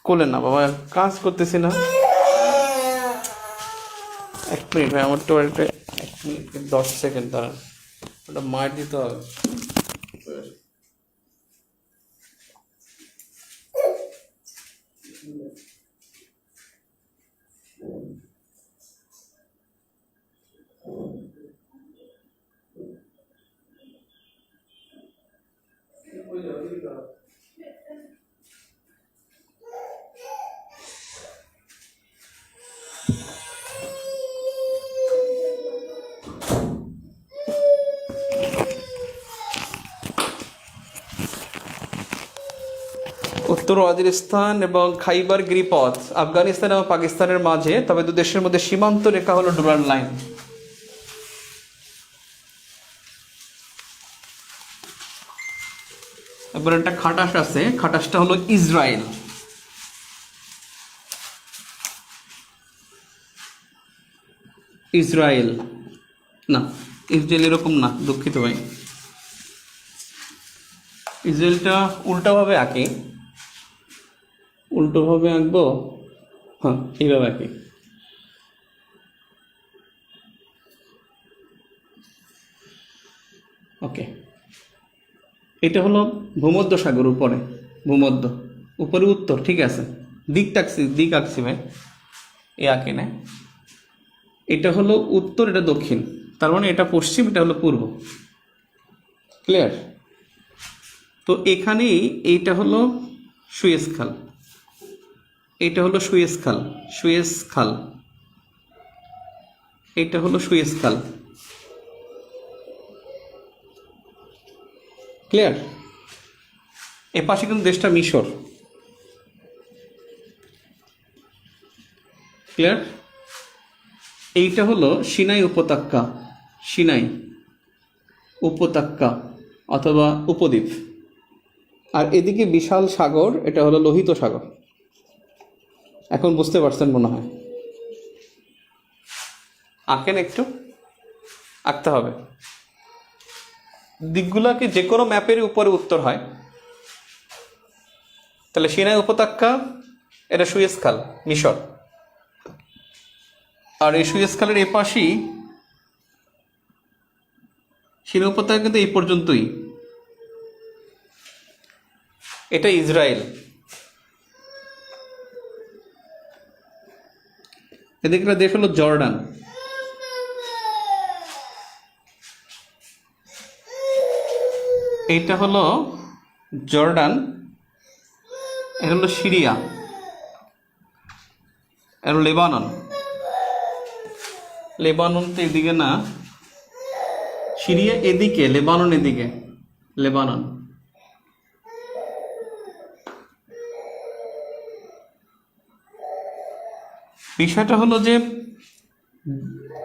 কোলে না বাবা, কাজ করতেছি না। 1 মিনিট ভাই, আমার তো একটা 1 মিনিট 10 সেকেন্ড দাঁড়ান, ওটা মার দিতে হবে। উত্তর ওয়াজিরিস্তান এবং খাইবার গিরিপথ আফগানিস্তান এবং পাকিস্তানের মাঝে, তবে দু দেশের মধ্যে সীমান্ত রেখা হলো ডুরাল লাইন। এবার একটা খাটাস আছে, খাটাসটা হলো ইসরায়েল। না, ইসরায়েল এরকম না, দুঃখিত ভাই। ইসরায়েলটা উল্টাভাবে আঁকি, উল্টোভাবে আঁকবো। হ্যাঁ, এইভাবে আঁকি। ওকে, এটা হলো ভূমধ্য সাগর, উপরে ভূমধ্য, উপরে উত্তর, ঠিক আছে। দিক আঁকছি ভাই, এ আঁকে না। এটা হলো উত্তর, এটা দক্ষিণ, তার মানে এটা পশ্চিম, এটা হলো পূর্ব। ক্লিয়ার? তো এখানেই এইটা হলো সুয়েজ খাল, এটা হলো সুয়েজ খাল, এটা হলো সুয়েজ খাল। ক্লিয়ার? এপাশে কিন্তু দেশটা মিশর। ক্লিয়ার? এইটা হলো সিনাই উপত্যকা অথবা উপদ্বীপ। আর এদিকে বিশাল সাগর, এটা হলো লোহিত সাগর। এখন বুঝতে পারছেন মনে হয়? আঁকেন, একটু আঁকতে হবে। দিকগুলাকে যে কোনো ম্যাপের উপরে উত্তর হয়। তাহলে সিনাই উপত্যকা, এটা সুয়েজ খাল, মিশর। আর এই সুয়েজ খালের এপাশেই সিনাই উপত্যকা, কিন্তু এই পর্যন্তই। এটা ইসরায়েল। এদিকে দেশ হলো জর্ডান। এইটা হলো জর্ডান, এটা হলো সিরিয়া, এটা হলো লেবানন তো এদিকে না, সিরিয়া এদিকে, লেবানন এদিকে, বিষয়টা হলো যে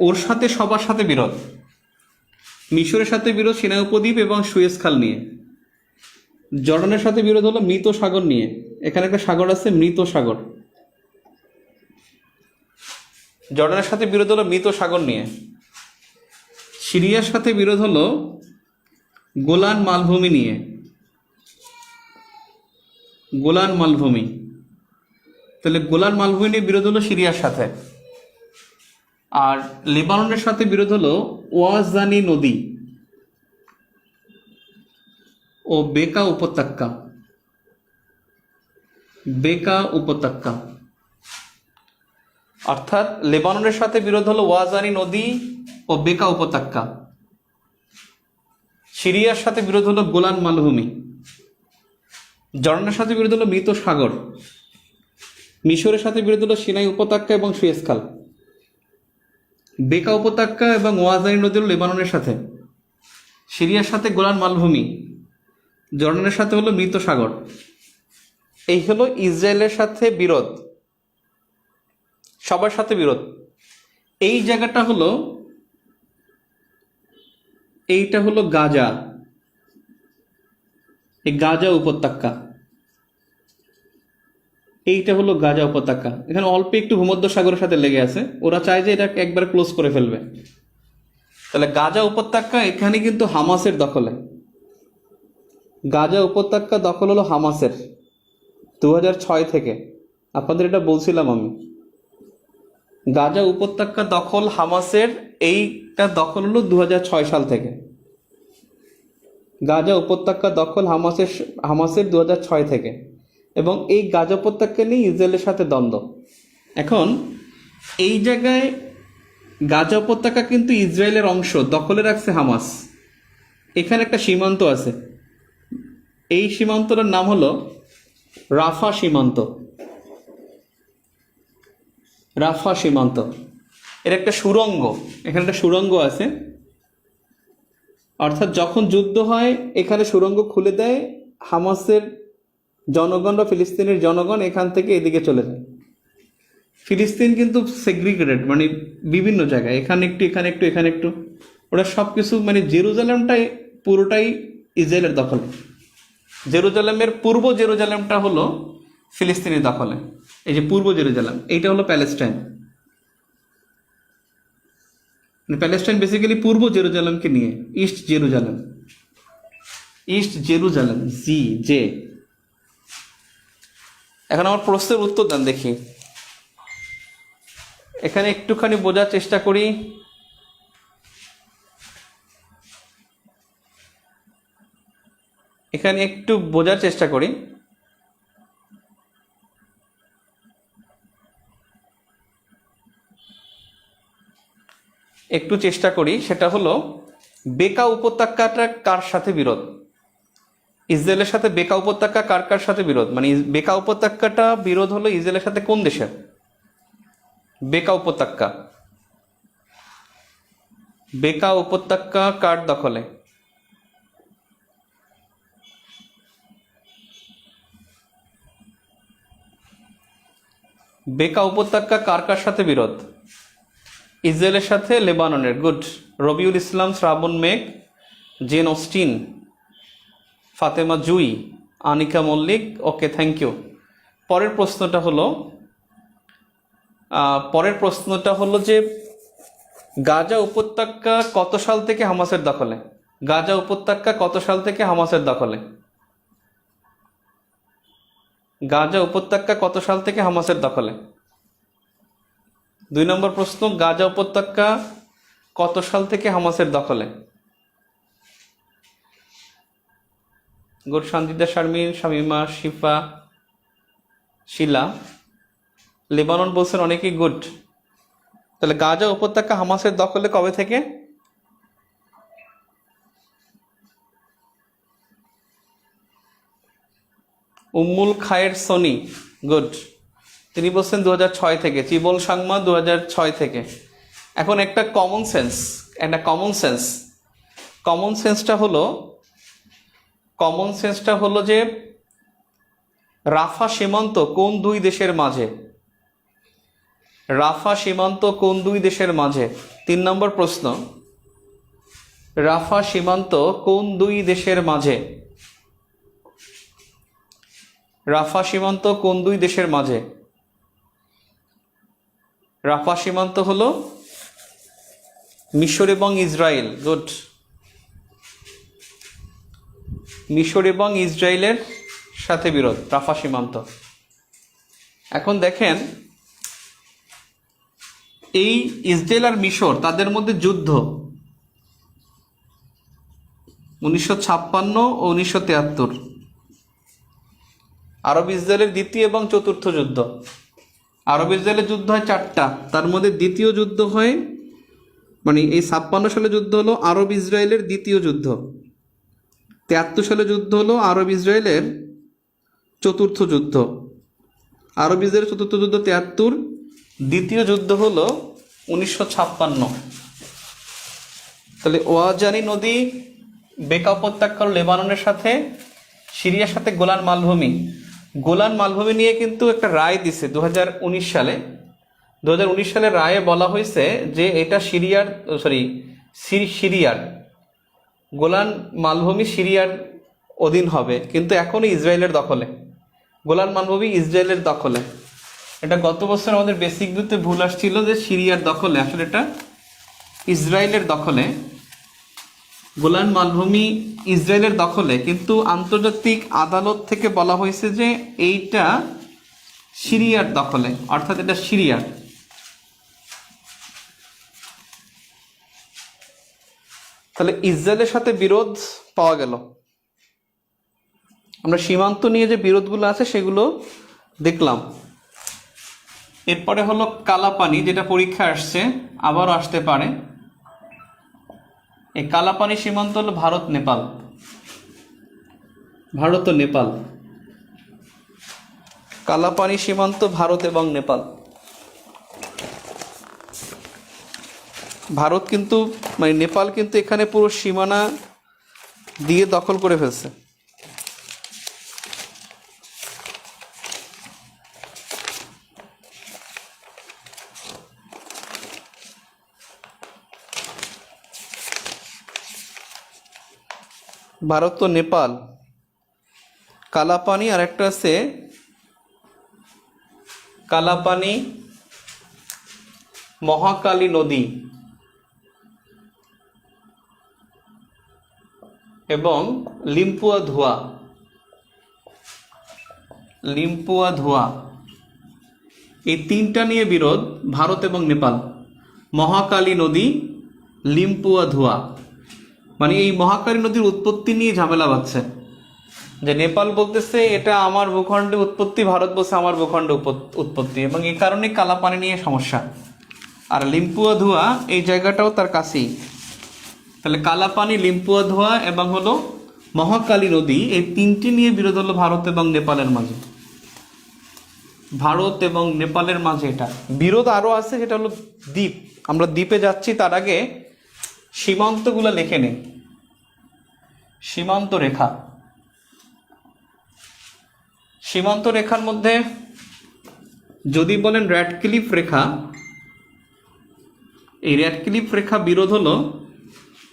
ওর সাথে সবার সাথে বিরোধ। মিশরের সাথে বিরোধ সিনাই উপদ্বীপ এবং সুয়েজ খাল নিয়ে। জর্ডানের সাথে বিরোধ হলো মৃত সাগর নিয়ে। এখানে একটা সাগর আছে, মৃত সাগর। জর্ডানের সাথে বিরোধ হলো মৃত সাগর নিয়ে। সিরিয়ার সাথে বিরোধ হলো গোলান মালভূমি নিয়ে, তাহলে গোলান মালভূমি নিয়ে বিরোধ হলো সিরিয়ার সাথে। আর লেবাননের সাথে বিরোধ হলো ওয়াজানি নদী ও বেকা উপত্যকা। অর্থাৎ লেবাননের সাথে বিরোধ হলো ওয়াজানি নদী ও বেকা উপত্যকা। সিরিয়ার সাথে বিরোধ হলো গোলান মালভূমি। জর্ডানের সাথে বিরোধ হলো মৃত সাগর। মিশরের সাথে বিরোধ হলো সিনাই উপত্যকা এবং সুয়েজ খাল। বেকা উপত্যকা এবং ওয়াজানি নদী হলো লেবাননের সাথে। সিরিয়ার সাথে গোলান মালভূমি। জর্ডানের সাথে হলো মৃত সাগর। এই হলো ইসরায়েলের সাথে বিরোধ, সবার সাথে বিরোধ। এই জায়গাটা হলো এইটা হলো গাজা, এই গাজা উপত্যকা, এইটা হলো গাজা উপত্যকা। এখানে অল্প একটু ভূমধ্যসাগরের সাথে লেগে আছে, ওরা চায় যে এটা একবার ক্লোজ করে ফেলবে। তাহলে গাজা উপত্যকা এখানে কিন্তু হামাসের দখলে। গাজা উপত্যকা দখল হলো হামাসের 2006 থেকে। আপনাদের এটা বলছিলাম আমি, গাজা উপত্যকা দখল হামাসের, এইটা দখল হলো 2006 সাল থেকে। গাজা উপত্যকা দখল হামাসের 2006 থেকে, এবং এই গাজা উপত্যকা নিয়ে ইসরায়েলের সাথে দ্বন্দ্ব। এখন এই জায়গায় গাজা উপত্যকা কিন্তু ইসরায়েলের অংশ, দখলে রাখছে হামাস। এখানে একটা সীমান্ত আছে, এই সীমান্তটার নাম হলো রাফা সীমান্ত। রাফা সীমান্ত এর একটা সুড়ঙ্গ, এখানে একটা সুড়ঙ্গ আছে, অর্থাৎ যখন যুদ্ধ হয় এখানে সুড়ঙ্গ খুলে দেয়, হামাসের জনগণ বা ফিলিস্তিনের জনগণ এখান থেকে এদিকে চলে যায়। ফিলিস্তিন কিন্তু সেগ্রিগেটেড, মানে বিভিন্ন জায়গায়, এখানে একটু এখানে একটু এখানে একটু, ওরা সব কিছু, মানে জেরুজালেমটাই পুরোটাই ইসরায়েলের দখলে। জেরুজালেমের পূর্ব জেরুজালেমটা হলো ফিলিস্তিনের দখলে। এই যে পূর্ব জেরুজালেম, এইটা হলো প্যালেস্টাইন। প্যালেস্টাইন বেসিক্যালি পূর্ব জেরুজালেমকে নিয়ে, east Jerusalem, east Jerusalem, J. এখন আমার প্রশ্নের উত্তর দেন দেখি। এখানে একটুখানি বোঝার চেষ্টা করি। এখানে একটু বোঝার চেষ্টা করি। একটু চেষ্টা করি, সেটা হলো বেকা উপত্যকাটা কার সাথে বিরোধ? ইসরায়েলের সাথে বেকা উপত্যকা কার কার সাথে বিরোধ? মানে বেকা উপত্যকাটা বিরোধ হলো ইসরায়েলের সাথে কোন দেশের? বেকা উপত্যকা, বেকা উপত্যকা কার দখলে? বেকা উপত্যকা কার কার সাথে বিরোধ? ইসরায়েলের সাথে লেবাননের। Good. Rabiul Islam, Shrabon Megh, Jane Austen, Fatema Jui, Anika Mallik, okay, thank you. পরের প্রশ্নটা হলো যে গাজা উপত্যকা কত সাল থেকে হামাসের দখলে? গাজা উপত্যকা কত সাল থেকে হামাসের দখলে? গাজা উপত্যকা কত সাল থেকে হামাসের দখলে? 2 নম্বর প্রশ্ন, গাজা উপত্যকা কত সাল থেকে হামাসের দখলে? গুড। শান্তিদা, শারমিন, শামিমা, শিফা, শিলা, লেবানন বলছেন অনেকেই, গুড। তাহলে গাজা উপত্যকা হামাসের দখলে কবে থেকে? উম্মুল খায়ের সনি, গুড। তিনি বলছেন 2006 থেকে। চিবল সাংমা 2006 থেকে। এখন একটা কমন সেন্সটা হলো যে রাফা সীমান্ত কোন দুই দেশের মাঝে? রাফা সীমান্ত কোন দুই দেশের মাঝে? 3 নম্বর প্রশ্ন, রাফা সীমান্ত কোন দুই দেশের মাঝে? রাফা সীমান্ত কোন দুই দেশের মাঝে? রাফা সীমান্ত হলো মিশর এবং ইসরায়েল। গুড। মিশর এবং ইসরায়েলের সাথে বিরোধ রাফা সীমান্ত। এখন দেখেন, এই ইসরায়েল আর মিশর, তাদের মধ্যে যুদ্ধ 1956 ও 1973। আরব ইসরায়েলের দ্বিতীয় এবং চতুর্থ যুদ্ধ। আরব ইসরায়েলের যুদ্ধ হয় 4টা, তার মধ্যে দ্বিতীয় যুদ্ধ হয়, মানে এই 56 সালে যুদ্ধ হলো আরব ইসরায়েলের দ্বিতীয় যুদ্ধ। 73 সালে যুদ্ধ হলো আরব ইসরায়েলের চতুর্থ যুদ্ধ। আরব ইসরায়েলের চতুর্থ যুদ্ধ 73, দ্বিতীয় যুদ্ধ হলো 1956। তাহলে ওয়াজানি নদী, বেকা উপত্যকা লেবাননের সাথে, সিরিয়ার সাথে গোলান মালভূমি। গোলান মালভূমি নিয়ে কিন্তু একটা রায় দিছে 2019 সালে। 2019 সালে রায়ে বলা হয়েছে যে এটা সিরিয়ার গোলান মালভূমি সিরিয়ার অধীন হবে, কিন্তু এখনো ইসরায়েলের দখলে। গোলান মালভূমি ইসরায়েলের দখলে। এটা গত বছর আমাদের বেসিক ভিউতে ভুল আসছিল যে সিরিয়ার দখলে, আসলে এটা ইসরায়েলের দখলে। গোলান মালভূমি ইসরায়েলের দখলে, কিন্তু আন্তর্জাতিক আদালত থেকে বলা হয়েছে যে এইটা সিরিয়ার দখলে, অর্থাৎ এটা সিরিয়ার। তাহলে ইসরায়েলের সাথে বিরোধ পাওয়া গেল। আমরা সীমান্ত নিয়ে যে বিরোধগুলো আছে সেগুলো দেখলাম। এরপরে হলো কালাপানি, যেটা পরীক্ষা আসছে, আবারও আসতে পারে। এই কালাপানি সীমান্ত হলো ভারত নেপাল, ভারত ও নেপাল। কালাপানি সীমান্ত ভারত এবং নেপাল। ভারত কিন্তু মানে নেপাল কিন্তু এখানে পুরো সীমানা দিয়ে দখল করে ফেলছে। ভারত তো নেপাল, কালাপানি, আর একটা আছে কালাপানি মহাকালী নদী এবং লিম্পুয়া ধোয়া। লিম্পুয়া ধোয়া, এই তিনটা নিয়ে বিরোধ ভারত এবং নেপাল। মহাকালী নদী, লিম্পুয়া ধোয়া, মানে এই মহাকালী নদীর উৎপত্তি নিয়ে ঝামেলা বাঁধছে। যে নেপাল বলতেছে এটা আমার ভূখণ্ডে উৎপত্তি, ভারত বলছে আমার ভূখণ্ডে উৎপত্তি, এবং এই কারণে কালাপানি নিয়ে সমস্যা। আর লিম্পুয়া ধোয়া এই জায়গাটাও তার কাছেই। তাহলে কালাপানি, লিম্পুয়া ধোয়া এবং হলো মহাকালী নদী, এই তিনটি নিয়ে বিরোধ হলো ভারত এবং নেপালের মাঝে। ভারত এবং নেপালের মাঝে এটা বিরোধ। আরও আছে, সেটা হলো দ্বীপ। আমরা দ্বীপে যাচ্ছি, তার আগে সীমান্তগুলো লিখে নেই। সীমান্ত রেখা, সীমান্ত রেখার মধ্যে যদি বলেন র্যাডক্লিফ রেখা, এই র্যাডক্লিফ রেখা বিরোধ হলো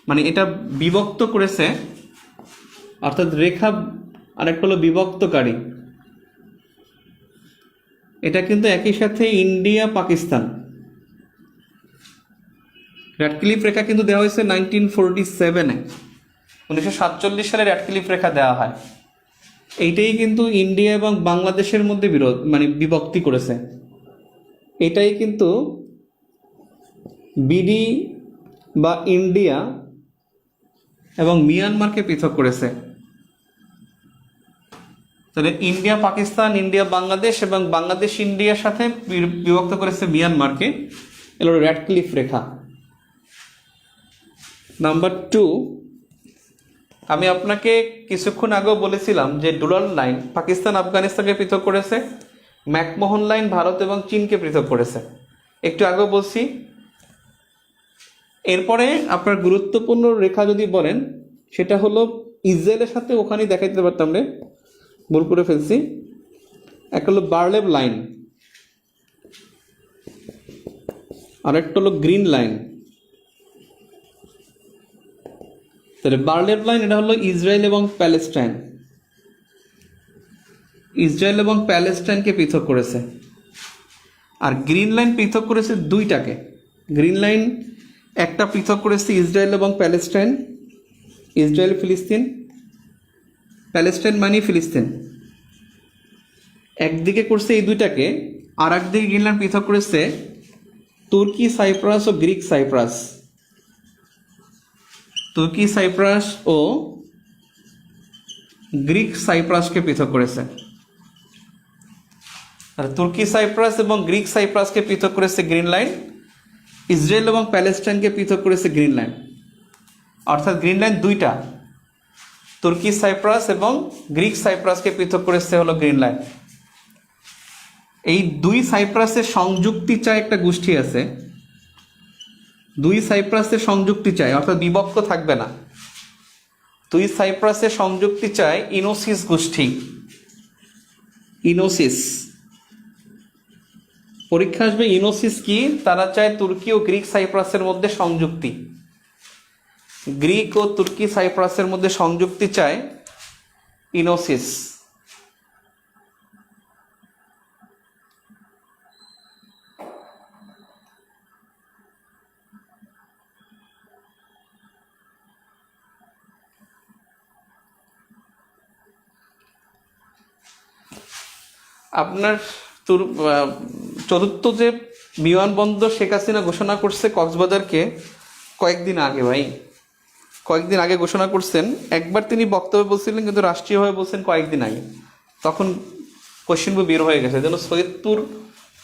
মানে এটা বিভক্ত করেছে, অর্থাৎ রেখা আরেকটা হলো বিভক্তকারী। এটা কিন্তু একই সাথে ইন্ডিয়া পাকিস্তান। র্যাডক্লিফ রেখা কিন্তু দেওয়া হয়েছে 1947-এ, 1947 সালে র্যাডক্লিফ রেখা দেওয়া হয়। এইটাই কিন্তু ইন্ডিয়া এবং বাংলাদেশের মধ্যে বিরোধ মানে বিভক্তি করেছে। এটাই কিন্তু বিডি বা ইন্ডিয়া এবং মিয়ানমারকে পৃথক করেছে। তাহলে ইন্ডিয়া পাকিস্তান, ইন্ডিয়া বাংলাদেশ এবং বাংলাদেশ ইন্ডিয়ার সাথে বিভক্ত করেছে মিয়ানমারকে। এলো র্যাডক্লিফ রেখা। নাম্বার 2, আমি আপনাকে কিছুক্ষণ আগেও বলেছিলাম যে ডুরান্ড লাইন পাকিস্তান আফগানিস্তানকে পৃথক করেছে, ম্যাকমোহন লাইন ভারত এবং চীনকে পৃথক করেছে, একটু আগেও বলছি। এরপরে আপনার গুরুত্বপূর্ণ রেখা যদি বলেন, সেটা হলো ইসরায়েলের সাথে, ওখানেই দেখাই দিতে পারতাম রে, ভুল করে ফেলছি। একটা হলো বার্লেভ লাইন, আর একটা হলো গ্রিন লাইন। তাহলে বার্লেভ লাইন এটা হলো ইসরায়েল এবং প্যালেস্টাইন, ইসরায়েল এবং প্যালেস্টাইনকে পৃথক করেছে। আর গ্রিন লাইন পৃথক করেছে দুইটাকে। গ্রিন লাইন একটা পৃথক করেছে ইসরায়েল এবং প্যালেস্টাইন, ইসরায়েল ফিলিস্তিন, প্যালেস্টাইন মানে ফিলিস্তিন, একদিকে করছে এই দুইটাকে। আর একদিকে গ্রিন লাইন পৃথক করেছে তুর্কি সাইপ্রাস ও গ্রিক সাইপ্রাস, তুর্কি সাইপ্রাস ও গ্রিক সাইপ্রাসকে পৃথক করেছে। আর তুর্কি সাইপ্রাস এবং গ্রিক সাইপ্রাসকে পৃথক করেছে গ্রিন লাইন, ইসরায়েল এবং প্যালেস্টাইনকে পৃথক করেছে গ্রিন লাইন। অর্থাৎ গ্রিন লাইন দুইটা, তুর্কি সাইপ্রাস এবং গ্রিক সাইপ্রাসকে পৃথক করেছে হলো গ্রিন লাইন। এই দুই সাইপ্রাসের সংযুক্তি চায় একটা গোষ্ঠী আছে, দুই সাইপ্রাসের সংযুক্তি চায়, অর্থাৎ বিভক্ত থাকবে না। দুই সাইপ্রাসের সংযুক্তি চায় ইনোসিস গোষ্ঠী। ইনোসিস, পরীক্ষা আসবে ইনোসিস কি, তারা চায় তুর্কি ও গ্রিক সাইপ্রাসের মধ্যে সংযুক্তি। গ্রিক ও তুর্কি সাইপ্রাসের মধ্যে সংযুক্তি চায় ইনোসিস। আপনার চতুর্থ যে বিমানবন্দর শেখ হাসিনা ঘোষণা করছে কক্সবাজারকে কয়েকদিন আগে, ভাই কয়েকদিন আগে ঘোষণা করছেন। একবার তিনি বক্তব্যে বলছিলেন, কিন্তু রাষ্ট্রীয়ভাবে বলছেন কয়েকদিন আগে। তখন কোশ্চেন বের হয়ে গেছে যেন সৈয়দপুর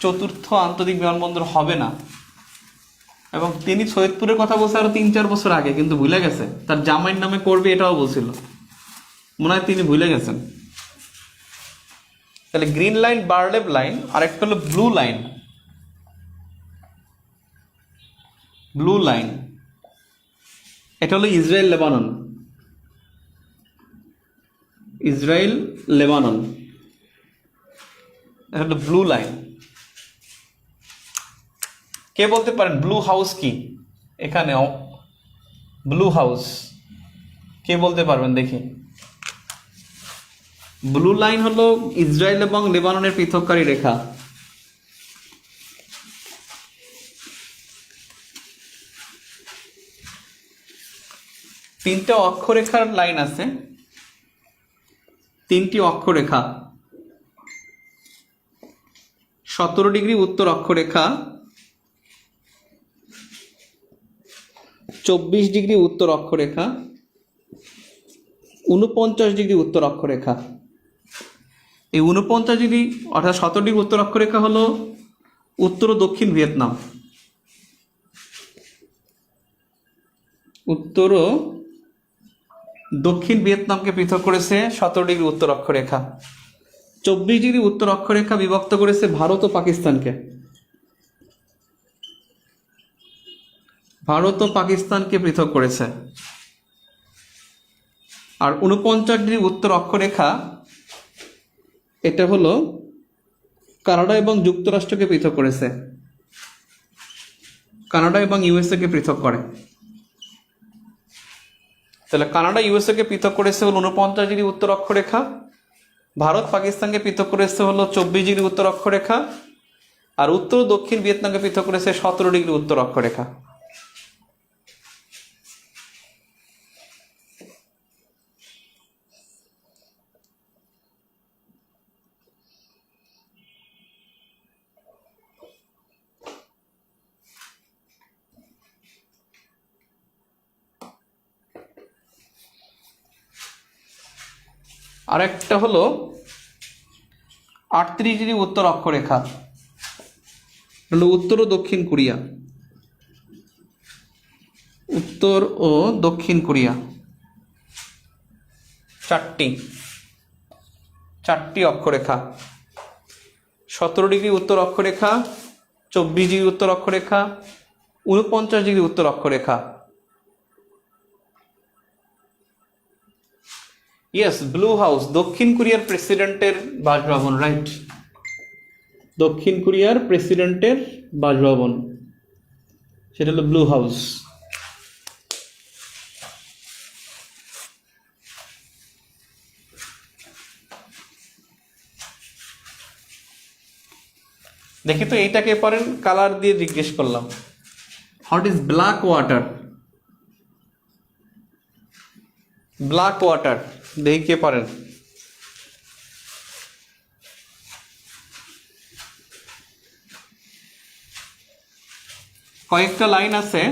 চতুর্থ আন্তর্জাতিক বিমানবন্দর হবে না, এবং তিনি সৈয়দপুরের কথা বলছে আরো 3-4 বছর আগে, কিন্তু ভুলে গেছে। তার জামাইয়ের নামে করবে এটাও বলছিল, মনে হয় তিনি ভুলে গেছেন। তাহলে গ্রিন লাইন, বারলেভ লাইন, আর একটা হলো ব্লু লাইন। ব্লু লাইন এটা হলো ইসরায়েল লেবানন। ইসরায়েল লেবানন এটা হলো ব্লু লাইন। কে বলতে পারেন ব্লু হাউস কি? এখানে ব্লু হাউস কে বলতে পারবেন দেখি? ব্লু লাইন হলো ইসরায়েল এবং লেবাননের পৃথককারী রেখা। তিনটা অক্ষরেখার লাইন আছে, 3টি অক্ষরেখা। 17 ডিগ্রি উত্তর অক্ষরেখা, 24 ডিগ্রি উত্তর অক্ষরেখা, 49 ডিগ্রি উত্তর অক্ষরেখা। এই 49 ডিগ্রি অর্থাৎ 17 ডিগ্রি উত্তর অক্ষরেখা হলো উত্তর ও দক্ষিণ ভিয়েতনাম। উত্তর ও দক্ষিণ ভিয়েতনামকে পৃথক করেছে 17 ডিগ্রি উত্তর অক্ষরেখা। 24 ডিগ্রি উত্তর অক্ষরেখা বিভক্ত করেছে ভারত ও পাকিস্তানকে। ভারত ও পাকিস্তানকে পৃথক করেছে। আর 49 ডিগ্রি উত্তর অক্ষরেখা এটা হলো কানাডা এবং যুক্তরাষ্ট্রকে পৃথক করেছে। কানাডা এবং ইউএসএ কে পৃথক করে। তাহলে কানাডা ইউএসএ কে পৃথক করেছে হলো 49 ডিগ্রি উত্তর অক্ষরেখা, ভারত পাকিস্তানকে পৃথক করেছে হলো 24 ডিগ্রি উত্তর অক্ষরেখা, আর উত্তর ও দক্ষিণ ভিয়েতনামকে পৃথক করেছে 17 ডিগ্রি উত্তর অক্ষরেখা। আরেকটা হলো 38 ডিগ্রি উত্তর অক্ষরেখা, হলো উত্তর ও দক্ষিণ কোরিয়া। উত্তর ও দক্ষিণ কোরিয়া চারটি অক্ষরেখা। 17 ডিগ্রি উত্তর অক্ষরেখা, 24 ডিগ্রি উত্তর অক্ষরেখা, 49 ডিগ্রি উত্তর অক্ষরেখা। ইয়েস, ব্লু হাউস দক্ষিণ কোরিয়ার প্রেসিডেন্টের বাসভবন, রাইট। দক্ষিণ কোরিয়ার প্রেসিডেন্টের বাসভবন, সেটা হলো ব্লু হাউস। দেখি তো এইটাকে পারেন, কালার দিয়ে জিজ্ঞেস করলাম। What is black water? Black water দেখি কে পারেন। কয়েকটা লাইন আছে।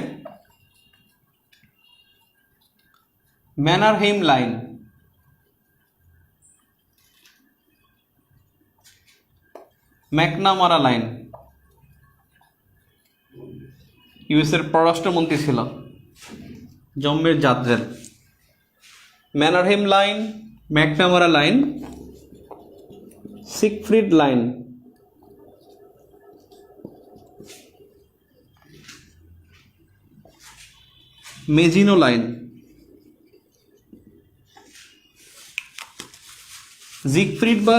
ম্যানারহেইম লাইন, ম্যাকনামারা লাইন, ইউএসের পররাষ্ট্রমন্ত্রী ছিল জম্মের জাদ্রেল। Mannerheim line, McNamara line, Siegfried line, Maginot line, Siegfried বা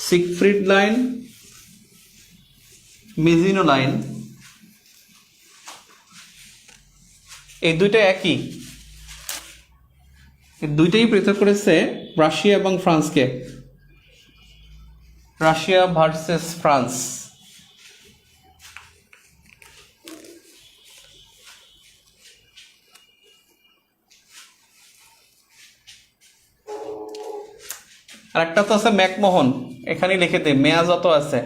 সিগফ্রিড লাইন, মেজিনো লাইন, এই দুইটা একই, এই দুইটাই পৃথক করেছে রাশিয়া এবং ফ্রান্সকে। Russia versus France. আর একটা তো আছে ম্যাকমোহন, এখানে লিখে দে, মেয়া যত আছে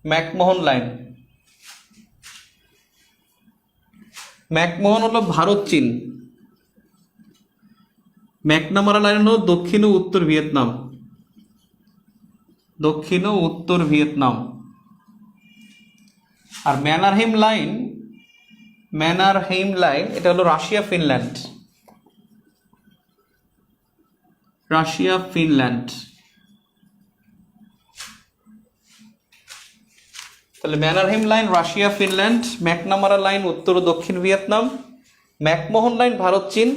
ম্যাকমোহন লাইন। ম্যাকমোহন হলো ভারত চীন, ম্যাকনামারা লাইন হলো দক্ষিণ ও উত্তর ভিয়েতনাম, দক্ষিণ ও উত্তর ভিয়েতনাম। আর ম্যানারহেইম লাইন, ম্যানারহেইম লাইন এটা হলো রাশিয়া ফিনল্যান্ড, রাশিয়া ফিনল্যান্ড। তাহলে Mannerheim line Russia Finland, McNamara line উত্তর ও দক্ষিণ ভিয়েতনাম, ম্যাকমোহন লাইন ভারত চীন,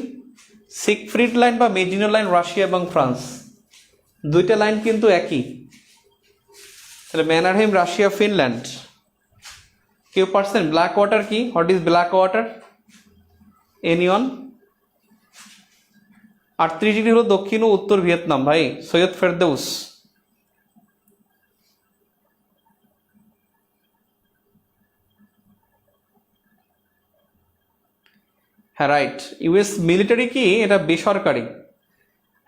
সিগফ্রিড লাইন বা মেজিনো লাইন রাশিয়া এবং ফ্রান্স। দুইটা লাইন কিন্তু একই। তাহলে ম্যানারহেইম রাশিয়া ফিনল্যান্ড। কেউ পারছেন ব্ল্যাক ওয়াটার কি? What is black water? Anyone? 38 degree হলো দক্ষিণ ও উত্তর ভিয়েতনাম ভাই, সৈয়দ ফেরদৌস। হ্যাঁ রাইট। ইউএস মিলিটারি কি এটা বেসরকারি?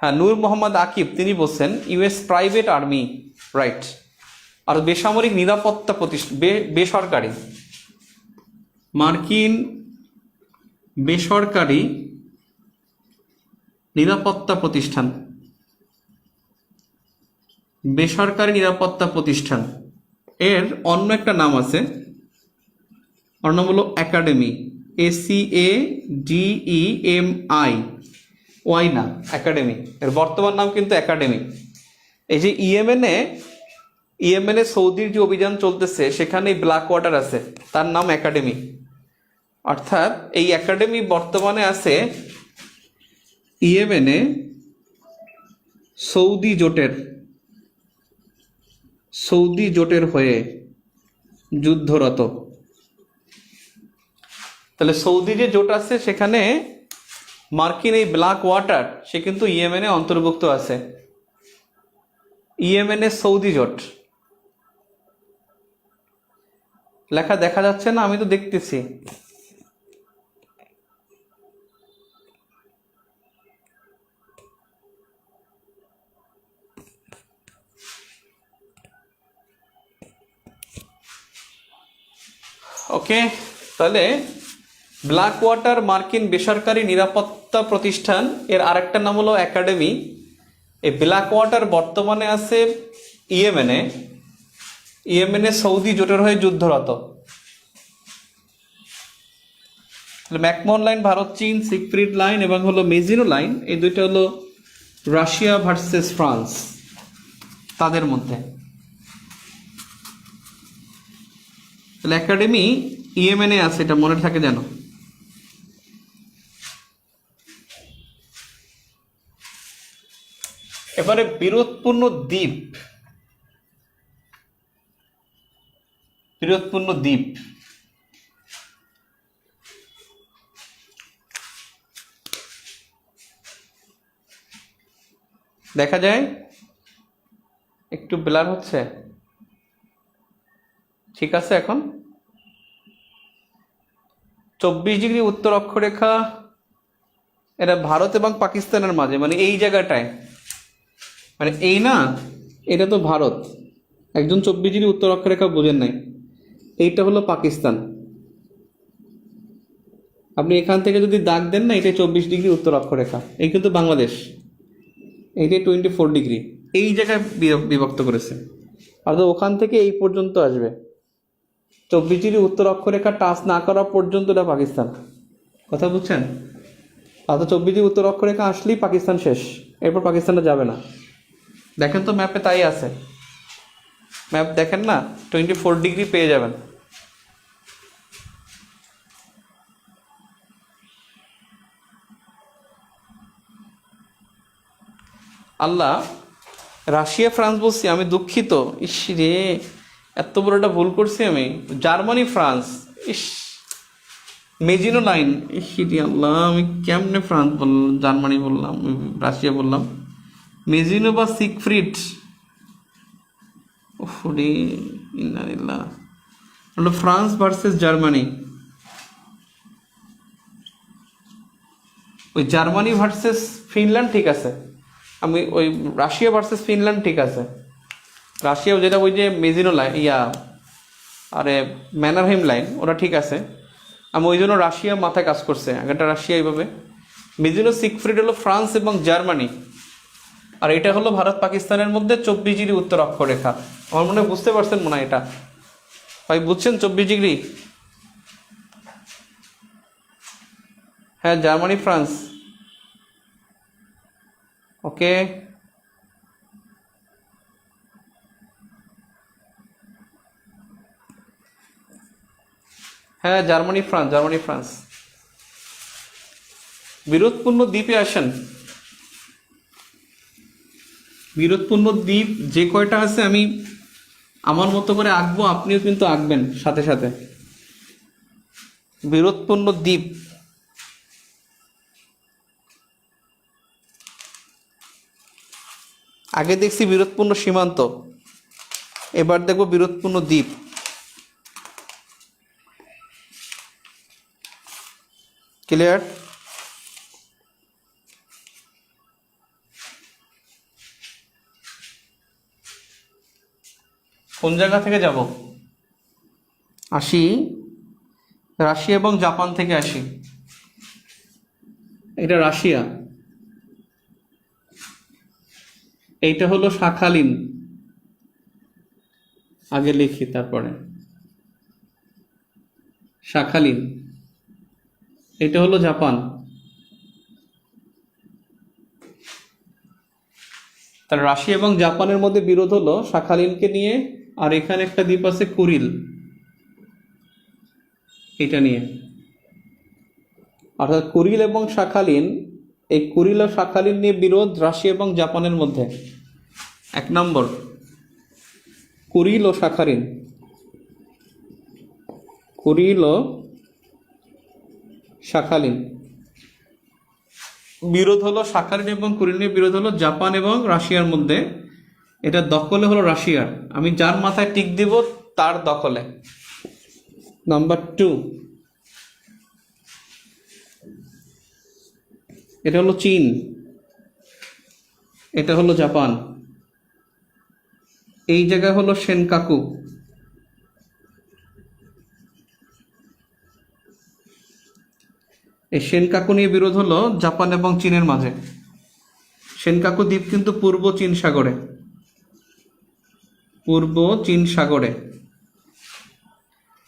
হ্যাঁ, নূর মোহাম্মদ আকিব তিনি বলছেন ইউএস প্রাইভেট আর্মি, রাইট। আর বেসামরিক নিরাপত্তা প্রতিষ্ঠান, বেসরকারি, মার্কিন বেসরকারি নিরাপত্তা প্রতিষ্ঠান, বেসরকারি নিরাপত্তা প্রতিষ্ঠান। এর অন্য একটা নাম আছে, ওর নাম হলো একাডেমি, ACADEMI, ওয়াই না, একাডেমি। এর বর্তমান নাম কিন্তু একাডেমি। এই যে ইয়েমেনে সৌদির যে অভিযান চলতেছে সেখানে ব্ল্যাক ওয়াটার আছে, তার নাম একাডেমি। অর্থাৎ এই একাডেমি বর্তমানে আছে ইয়েমেনে সৌদি জোটের হয়ে যুদ্ধরত। তাহলে সৌদি যে জোট আছে সেখানে মার্কিন এই ব্ল্যাক ওয়াটার সে কিন্তু ইয়েমেনে অন্তর্ভুক্ত আছে, ইয়েমেনে সৌদি জোট। লেখা দেখা যাচ্ছে না? আমি তো দেখতেছি। ওকে, তাহলে ব্ল্যাক ওয়াটার মার্কিন বেসরকারি নিরাপত্তা প্রতিষ্ঠান, এর আরেকটা নাম হলো একাডেমি। এই ব্ল্যাক ওয়াটার বর্তমানে আছে ইয়েমেনে সৌদি জোটের হয়ে যুদ্ধরত। ম্যাকমোহন লাইন ভারত চীন, সিগফ্রিড লাইন এবং হলো মেজিনো লাইন, এই দুইটা হলো রাশিয়া ভার্সেস ফ্রান্স, তাদের মধ্যে। তাহলে একাডেমি ইয়েমেনে আছে, এটা মনে থাকে যেন। এবারে বিরোধপূর্ণ দ্বীপ, বিরোধপূর্ণ দ্বীপ। দেখা যায় একটু ব্লার হচ্ছে, ঠিক আছে? এখন 24 ডিগ্রি উত্তর অক্ষরেখা, এটা ভারত এবং পাকিস্তানের মাঝে, মানে এই জায়গাটায়, মানে এই না, এটা তো ভারত। একজন 24 ডিগ্রি উত্তর অক্ষরেখা বোঝেন নাই, এইটা হলো পাকিস্তান। আপনি এখান থেকে যদি দাগ দেন না, এটাই 24 ডিগ্রি উত্তর অক্ষরেখা, এই কিন্তু বাংলাদেশ, এইটাই 24 ডিগ্রি। এই জায়গায় বিভক্ত করেছে, অর্থাৎ ওখান থেকে এই পর্যন্ত আসবে। 24 ডিগ্রি উত্তর অক্ষরেখা টাচ না করা পর্যন্ত এটা পাকিস্তান। কথা বুঝছেন? অর্থাৎ 24 ডিগ্রি উত্তর অক্ষরেখা আসলেই পাকিস্তান শেষ, এরপর পাকিস্তানটা যাবে না। দেখেন তো ম্যাপে তাই আছে, ম্যাপ দেখেন না, 24 ডিগ্রি পেয়ে যাবেন। আল্লাহ, রাশিয়া ফ্রান্স বলছি, আমি দুঃখিত। ইস রে, এত বড় একটা ভুল করছি আমি। জার্মানি ফ্রান্স, ইস মেজিনো লাইন, ইসিটি আল্লাহ, আমি কেমনে ফ্রান্স বললাম, জার্মানি বললাম, রাশিয়া বললাম। মেজিনো বা সিগফ্রিড, ওরে ইন্নালিল্লাহ, হলো ফ্রান্স ভার্সেস জার্মানি। ওই জার্মানি ভার্সেস ফিনল্যান্ড ঠিক আছে, আমি ওই রাশিয়া ভার্সেস ফিনল্যান্ড ঠিক আছে। রাশিয়া যেটা ওই যে মেজিনো লাইন আরে ম্যানারহেইম লাইন, ওটা ঠিক আছে। আমি ওই জন্য রাশিয়া মাথায় কাজ করছে, আগেটা রাশিয়া এইভাবে। মেজিনো সিগফ্রিড হলো ফ্রান্স এবং জার্মানি, আর এটা হলো ভারত পাকিস্তানের মধ্যে 24 ডিগ্রি উত্তর অক্ষরেখা। আমার মনে হয় বুঝতে পারছেন মনে হয় এটা, ভাই বুঝছেন 24 ডিগ্রি? হ্যাঁ, জার্মানি ফ্রান্স। ওকে, হ্যাঁ জার্মানি ফ্রান্স, জার্মানি ফ্রান্স। বিরোধপূর্ণ দ্বীপে আসেন। বিরোধপূর্ণ দ্বীপ যে কয়টা আছে আমি আমার মতো করে আঁকবো, আপনিও কিন্তু আঁকবেন সাথে সাথে। বিরোধপূর্ণ দ্বীপ, আগে দেখছি বিরোধপূর্ণ সীমান্ত, এবার দেখবো বিরোধপূর্ণ দ্বীপ। ক্লিয়ার? কোন জায়গা থেকে যাব? আসি রাশিয়া এবং জাপান থেকে আসি। এটা রাশিয়া, এইটা হলো শাখালিন, আগে লিখি তারপরে। শাখালিন, এটা হলো জাপান। তার রাশিয়া এবং জাপানের মধ্যে বিরোধ হলো শাখালিনকে নিয়ে, আর এখানে একটা দ্বীপ আছে কুরিল, এটা নিয়ে। অর্থাৎ কুরিল এবং শাখালিন, এই কুরিল ও শাখালিন নিয়ে বিরোধ রাশিয়া এবং জাপানের মধ্যে। 1 নম্বর কুরিল ও শাখালিন, কুরিল ও শাখালিন বিরোধ হলো, শাখালিন এবং কুরিল নিয়ে বিরোধ হলো জাপান এবং রাশিয়ার মধ্যে। এটা দখলে হলো রাশিয়ার, আমি যার মাথায় টিক দিব তার দখলে। নাম্বার 2, এটা হলো চীন, এটা হলো জাপান। এই জায়গায় হলো সেনকাকু, এই সেনকাকু নিয়ে বিরোধ হলো জাপান এবং চীনের মাঝে। সেনকাকু দ্বীপ কিন্তু পূর্ব চীন সাগরে, পূর্ব চীন সাগরে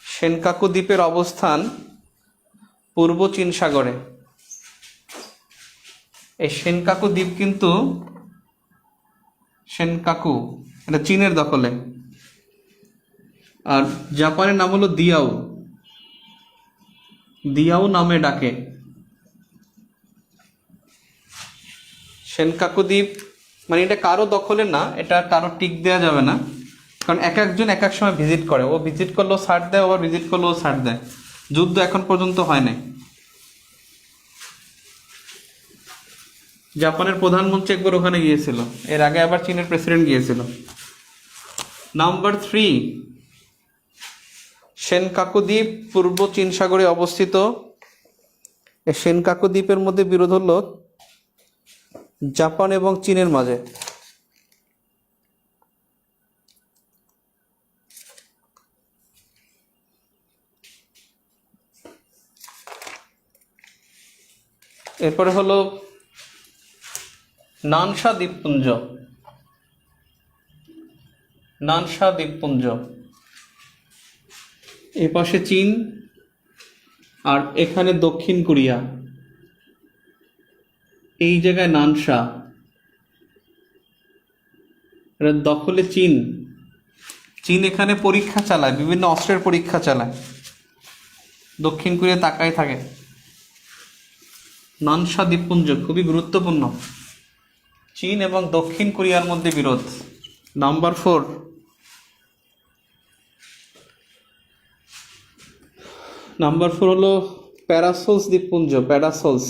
সেনকাকু দ্বীপের অবস্থান পূর্ব চীন সাগরে। এই সেনকাকু দ্বীপ কিন্তু, সেনকাকু এটা চীনের দখলে। আর জাপানের নাম হলো দিয়াও, দিয়াও নামে ডাকে। সেনকাকু দ্বীপ মানে এটা কারো দখলে না, এটা কারো টিক দেওয়া যাবে না, কারণ এক একজন এক এক সময় ভিজিট করে। ও ভিজিট করলেও ছাড় দেয়, আবার ভিজিট করলেও ছাড় দেয়। যুদ্ধ এখন পর্যন্ত হয় নাই। জাপানের প্রধানমন্ত্রী একবার ওখানে গিয়েছিল, এর আগে আবার চীনের প্রেসিডেন্ট গিয়েছিল। নাম্বার 3, সেনকাকু দ্বীপ পূর্ব চীন সাগরে অবস্থিত। এই সেনকাকু দ্বীপের মধ্যে বিরোধ হলো জাপান এবং চীনের মাঝে। এরপরে হলো নানশা দ্বীপপুঞ্জ, নানশা দ্বীপপুঞ্জ। এ পাশে চীন আর এখানে দক্ষিণ কোরিয়া, এই জায়গায় নানশা। দখলে চীন, চীন এখানে পরীক্ষা চালায়, বিভিন্ন অস্ত্রের পরীক্ষা চালায়, দক্ষিণ কোরিয়া তাকায় থাকে। নানশা দ্বীপপুঞ্জ খুবই গুরুত্বপূর্ণ। চীন এবং দক্ষিণ কোরিয়ার মধ্যে বিরোধ। নাম্বার 4, নাম্বার 4 হলো প্যারাসোলস দ্বীপপুঞ্জ, প্যারাসোলস।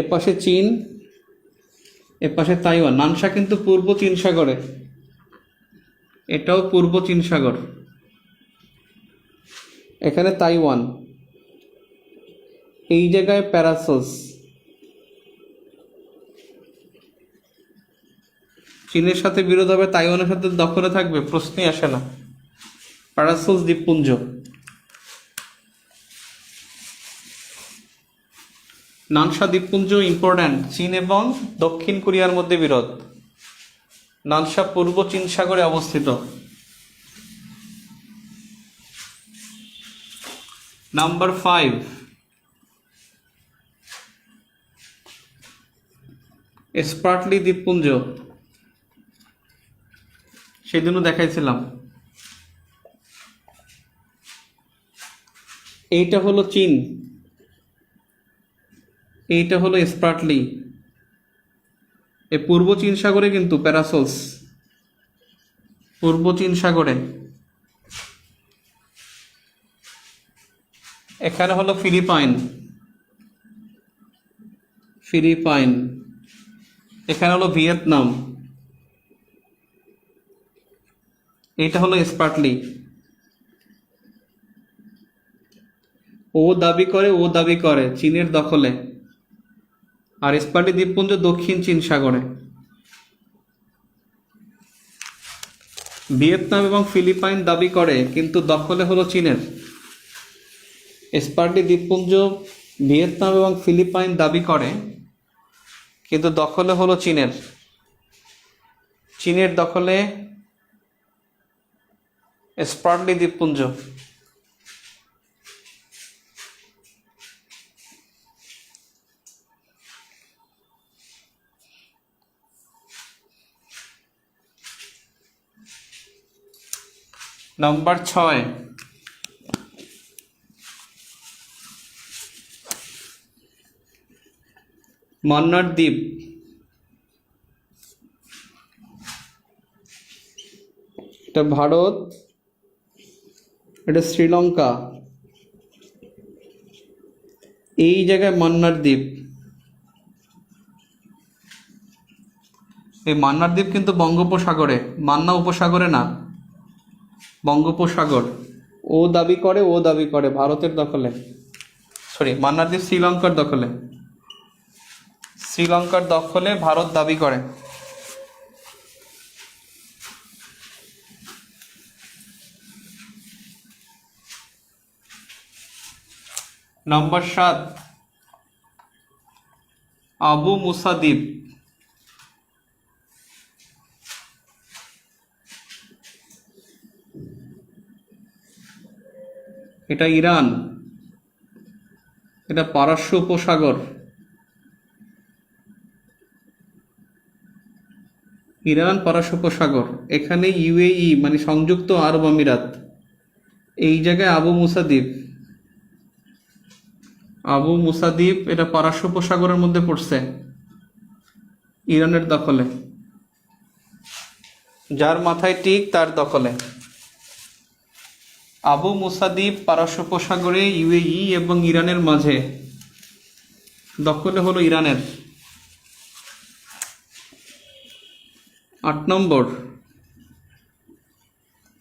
এপাশে চীন, এপাশে তাইওয়ান। নানশা কিন্তু পূর্ব চীন সাগরে, এটাও পূর্ব চীন সাগর। এখানে তাইওয়ান, এই জায়গায় প্যারাসোলস। চীনের সাথে বিরোধ হবে, তাইওয়ানের সাথে দখলে থাকবে, প্রশ্নই আসে না। প্যারাসোলস দ্বীপপুঞ্জ। নানশা দ্বীপপুঞ্জ ইম্পর্ট্যান্ট, চীন এবং দক্ষিণ কোরিয়ার মধ্যে বিরোধ। নানশা পূর্ব চীন সাগরে অবস্থিত। নাম্বার 5, স্পার্টলি দ্বীপপুঞ্জ, সেদিনও দেখাইছিলাম। এইটা হলো চীন, এইটা হলো স্পার্টলি। এই পূর্ব চীন সাগরে কিন্তু প্যারাসোলস, পূর্ব চীন সাগরে। এখানে হলো ফিলিপাইন, ফিলিপাইন। এখানে হলো ভিয়েতনাম, এটা হলো স্পার্টলি। ও দাবি করে, ও দাবি করে চীনের দখলে, আর স্পার্টলি দ্বীপপুঞ্জ দক্ষিণ চীন সাগরে। ভিয়েতনাম এবং ফিলিপাইন দাবি করে, কিন্তু দখলে হলো চীনের। স্পার্টলি দ্বীপপুঞ্জ ভিয়েতনাম এবং ফিলিপাইন দাবি করে, কিন্তু দখলে হলো চীনের। চীনের দখলে স্পার্টলি দ্বীপপুঞ্জ। নাম্বার 6, মান্নার দ্বীপ। এটা ভারত, এটা শ্রীলঙ্কা। এই জায়গায় মান্নার দ্বীপ। এই মান্নার দ্বীপ কিন্তু বঙ্গোপসাগরে, মান্না উপসাগরে না, বঙ্গোপসাগর। ও দাবি করে, ও দাবি করে ভারতের দখলে। সরি, মান্নার দ্বীপ শ্রীলঙ্কার দখলে, শ্রীলঙ্কার দখলে ভারত দাবি করে। নাম্বার 7, আবু মুসা দ্বীপ। এটা ইরান, এটা পারস্য উপসাগর। ইরান পারস্য উপসাগর। এখানে ইউএই মানে সংযুক্ত আরব আমিরাত। এই জায়গায় আবু মুসা দ্বীপ, আবু মুসা দ্বীপ। এটা পারস্য উপসাগরের মধ্যে পড়ছে, ইরানের দখলে। যার মাথায় টিক তার দখলে। আবু মুসা দ্বীপ পারস্য উপসাগরে, ইউএই এবং ইরানের মাঝে, দখলে হলো ইরানের। 8 নম্বর,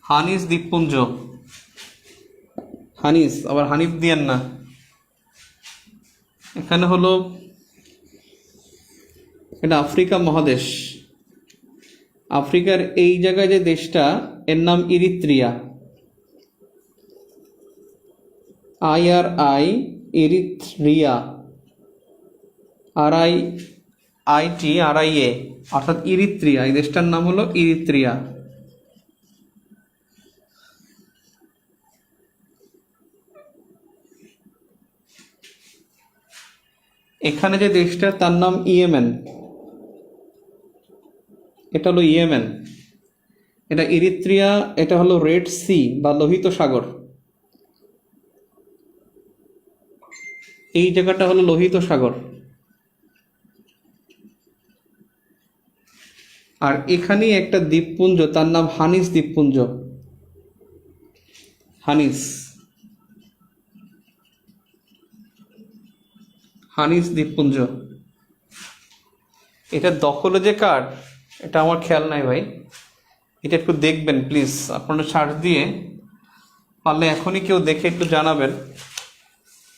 হানিস দ্বীপপুঞ্জ। হানিস, আবার হানিফ দিয়েন না। এখানে হলো, এটা আফ্রিকা মহাদেশ। আফ্রিকার এই জায়গায় যে দেশটা, এর নাম ইরিত্রিয়া। IRI, Eritrea. RIIT, অর্থাৎ ইরিত্রিয়া। এই দেশটার নাম হলো ইরিত্রিয়া। এখানে যে দেশটা, তার নাম ইয়েমেন। এটা হলো ইয়েমেন, এটা ইরিত্রিয়া। এটা হলো রেড সি বা লোহিত সাগর। এই জায়গাটা হলো লোহিত সাগর। আর এখানেই একটা দ্বীপপুঞ্জ, তার নাম হানিস দ্বীপপুঞ্জ। হানিস, হানিস দ্বীপপুঞ্জ, এটা দখলে যে কার এটা আমার খেয়াল নাই ভাই, এটা একটু দেখবেন প্লিজ। আপনারা সার্চ দিয়ে পারলে এখনই কেউ দেখে একটু জানাবেন,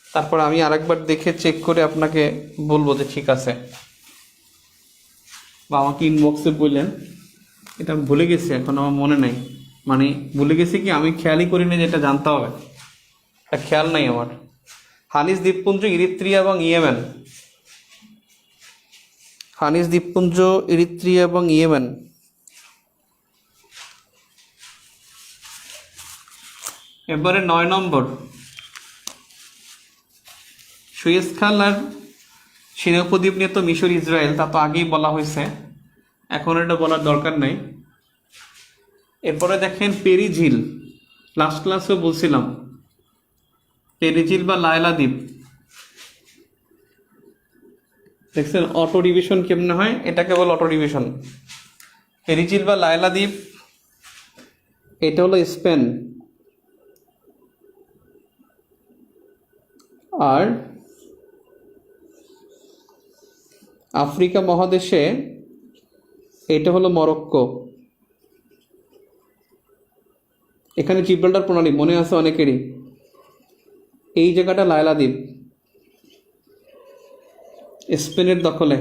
তারপর আমি আরেকবার দেখে চেক করে আপনাকে বলবো যে ঠিক আছে, বা আমাকে ইনবক্সে বললেন। এটা আমি ভুলে গেছি, এখন আমার মনে নাই, মানে ভুলে গেছি কি আমি খেয়ালই করিনি যে এটা জানতে হবে, এটা খেয়াল নাই আমার। হানিস দ্বীপপুঞ্জ ইরিত্রিয়া এবং ইয়েমেন, হানিস দ্বীপপুঞ্জ ইরিত্রিয়া এবং ইয়েমেন। এবারে 9 নম্বর, সুয়েজ খাল আর সিনাই উপদ্বীপ নিয়ে তো মিশর ইসরায়েল তা তো আগেই বলা হয়েছে, এখন এটা বলার দরকার নাই। এরপরে দেখেন পেরি ঝিল, লাস্ট ক্লাসেও বলছিলাম পেরি ঝিল বা লায়লা দ্বীপ, দেখছেন অটো ডিভিশন কেমনে হয়, এটাকে বলে অটো ডিভিশন। পেরি ঝিল বা লায়লা দ্বীপ এটা হলো স্পেন, আর আফ্রিকা মহাদেশে এটা হলো মরক্কো। এখানে জিব্রাল্টার প্রণালী মনে আছে অনেকেরই, এই জায়গাটা লায়লা দ্বীপ, স্পেনের দখলে।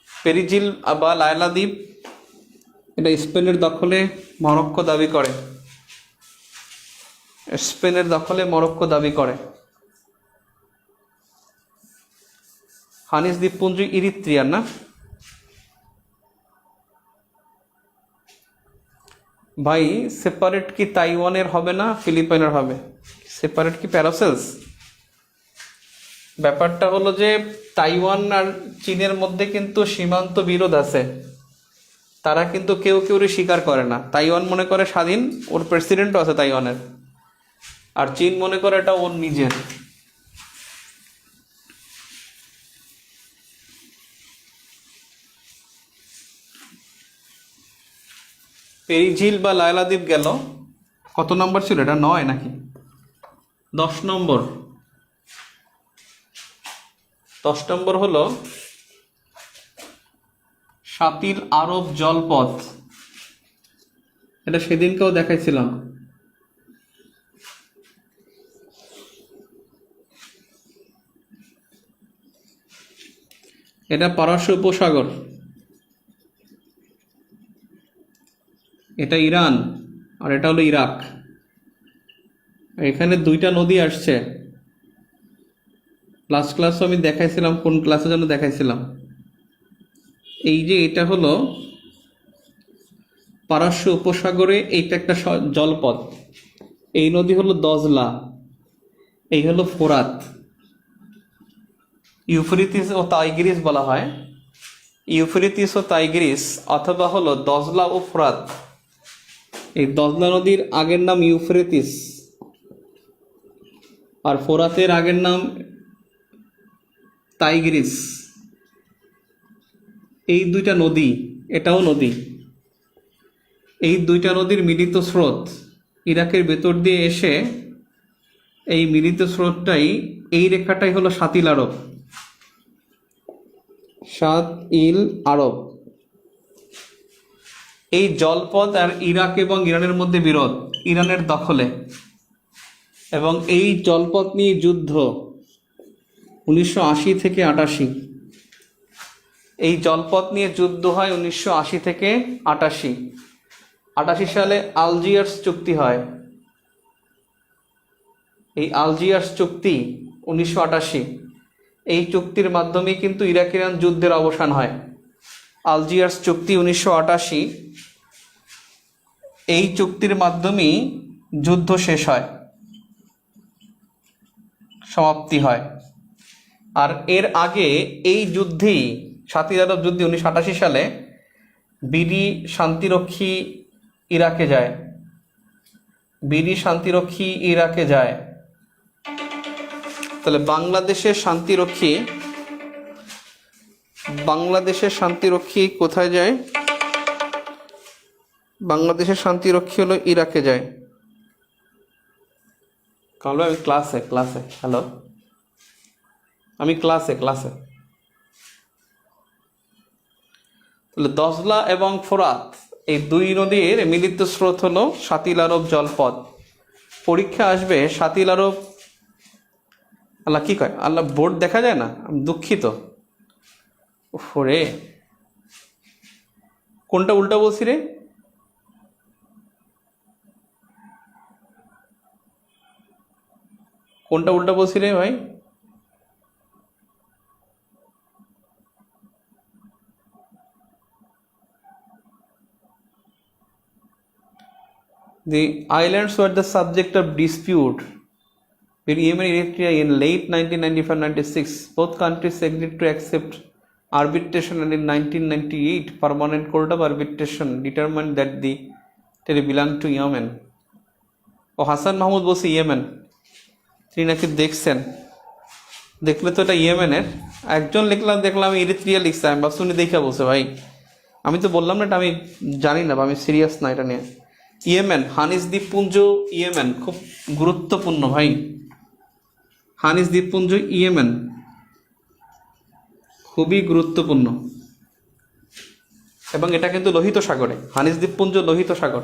পেরি ঝিল বা লায়লা দ্বীপ এটা স্পেনের দখলে, মরক্কো দাবি করে, স্পেনের দখলে মরক্কো দাবি করে। হানিস দ্বীপপুঞ্জ ইরিত্রিয়ার না ভাই, সেপারেট কি তাইওয়ানের হবে না ফিলিপাইনের হবে? সেপারেট কি প্যারাসেলস? ব্যাপারটা হলো যে তাইওয়ান আর চীনের মধ্যে কিন্তু সীমান্ত বিরোধ আছে, তারা কিন্তু কেউ কেউরে স্বীকার করে না। তাইওয়ান মনে করে স্বাধীন, ওর প্রেসিডেন্টও আছে তাইওয়ানের, আর চীন মনে করে এটা ওর নিজের। পেরি ঝিল বা লায়লা দ্বীপ গেল, কত নম্বর ছিল এটা, 9 নাকি 10 নম্বর? 10 নম্বর হলো শাতিল আরব জলপথ, এটা সেদিনকেও দেখাইছিলাম। এটা পারস্য উপসাগর, এটা ইরান, আর এটা হলো ইরাক। এখানে 2টা নদী আসছে, লাস্ট ক্লাসও আমি দেখাইছিলাম, কোন ক্লাসে যেন দেখাইছিলাম। এই যে এটা হলো পারস্য উপসাগরে, এইটা একটা জলপথ, এই নদী হলো দজলা, এই হলো ফোরাত। ইউফ্রেটিস ও তাইগ্রিস বলা হয়, ইউফ্রেটিস ও তাইগ্রিস, অথবা হলো দজলা ও ফোরাত। এই দজলা নদীর আগের নাম ইউফ্রেটিস, আর ফোরাতের আগের নাম তাইগ্রিস। এই 2টা নদী, এটাও নদী, এই 2টা নদীর মিলিত স্রোত ইরাকের ভেতর দিয়ে এসে, এই মিলিত স্রোতটাই, এই রেখাটাই হলো শাতিল আরব, শাত-ইল আরব। এই জলপথ আর ইরাক এবং ইরানের মধ্যে বিরোধ, ইরানের দখলে, এবং এই জলপথ নিয়ে যুদ্ধ 1980 থেকে 88। এই জলপথ নিয়ে যুদ্ধ হয় 1980 থেকে 88। 88 সালে আলজিয়ার্স চুক্তি হয়, এই আলজিয়ার্স চুক্তি 1988, এই চুক্তির মাধ্যমে কিন্তু ইরাক ইরান যুদ্ধের অবসান হয়। আলজিয়ার্স চুক্তি 1988, এই চুক্তির মাধ্যমেই যুদ্ধ শেষ হয়, সমাপ্তি হয়। আর এর আগে এই যুদ্ধেই, শাতিল আরব যুদ্ধে 1988 সালে বিডি শান্তিরক্ষী ইরাকে যায়, বিডি শান্তিরক্ষী ইরাকে যায়। তাহলে বাংলাদেশের শান্তিরক্ষী কোথায় যায়? বাংলাদেশের শান্তিরক্ষী হলো ইরাকে যায়। কাল আমি ক্লাসে হ্যালো আমি ক্লাসে তাহলে দজলা এবং ফোরাত এই দুই নদীর মিলিত স্রোত হলো শাতিল আরব জলপথ। পরীক্ষা আসবে শাতিল আরব, আল্লাহ কি কয়, আল্লাহ বোর্ড দেখা যায় না, আমি দুঃখিত। ওরে কোনটা উল্টা বলছি রে? কোনটা উল্টা বলছি রে ভাই? The islands were the subject of dispute with Yemen and Eritrea in late 1995-96. Both countries agreed to accept arbitration, and in 1998, Permanent Court of Arbitration determined that the territory belonged to Yemen. ও হাসান মাহমুদ বলছে Yemen, তিনি নাকি দেখছেন, দেখলে তো এটা ইয়েমেনের। একজন দেখলাম ইরিত্রিয়া লিখছে, আমি ভাবছি উনি দেখা বলছে। ভাই আমি তো বললাম না এটা আমি জানি না বা আমি সিরিয়াস না এটা নিয়ে। ইয়েমেন, হানিস দ্বীপপুঞ্জ ইয়েমেন, খুব গুরুত্বপূর্ণ ভাই। হানিস দ্বীপপুঞ্জ ইয়েমেন খুবই গুরুত্বপূর্ণ, এবং এটা কিন্তু লোহিত সাগরে। হানিস দ্বীপপুঞ্জ লোহিত সাগর।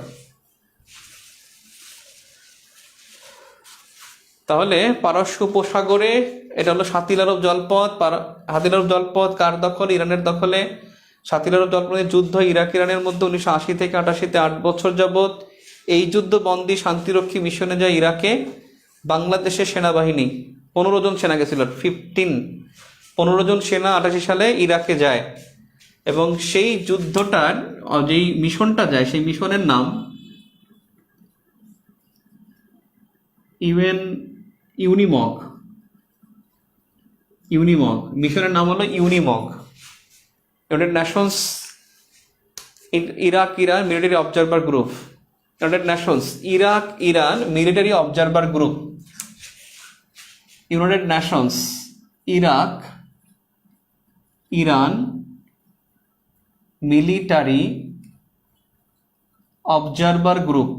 তাহলে পারস্য উপসাগরে এটা হলো শাতিল আরব জলপথ। শাতিল আরব জলপথ কার দখলে? ইরানের দখলে। শাতিল আরব জলপথের যুদ্ধ ইরাক ইরানের মধ্যে 1980 থেকে 88-তে 8 বছর যাবৎ। এই যুদ্ধ বন্দী শান্তিরক্ষী মিশনে যায় ইরাকে বাংলাদেশের সেনাবাহিনী 15 জন সেনা গেছিল। 15 জন সেনা 88 সালে ইরাকে যায়, এবং সেই যুদ্ধটার যেই মিশনটা যায় সেই মিশনের নাম ইউনিমগ। মিশনের নাম হলো UNIIMOG. United Nations Iraq Iran military observer group. United Nations Iraq Iran military observer group. United Nations Iraq Iran military observer group.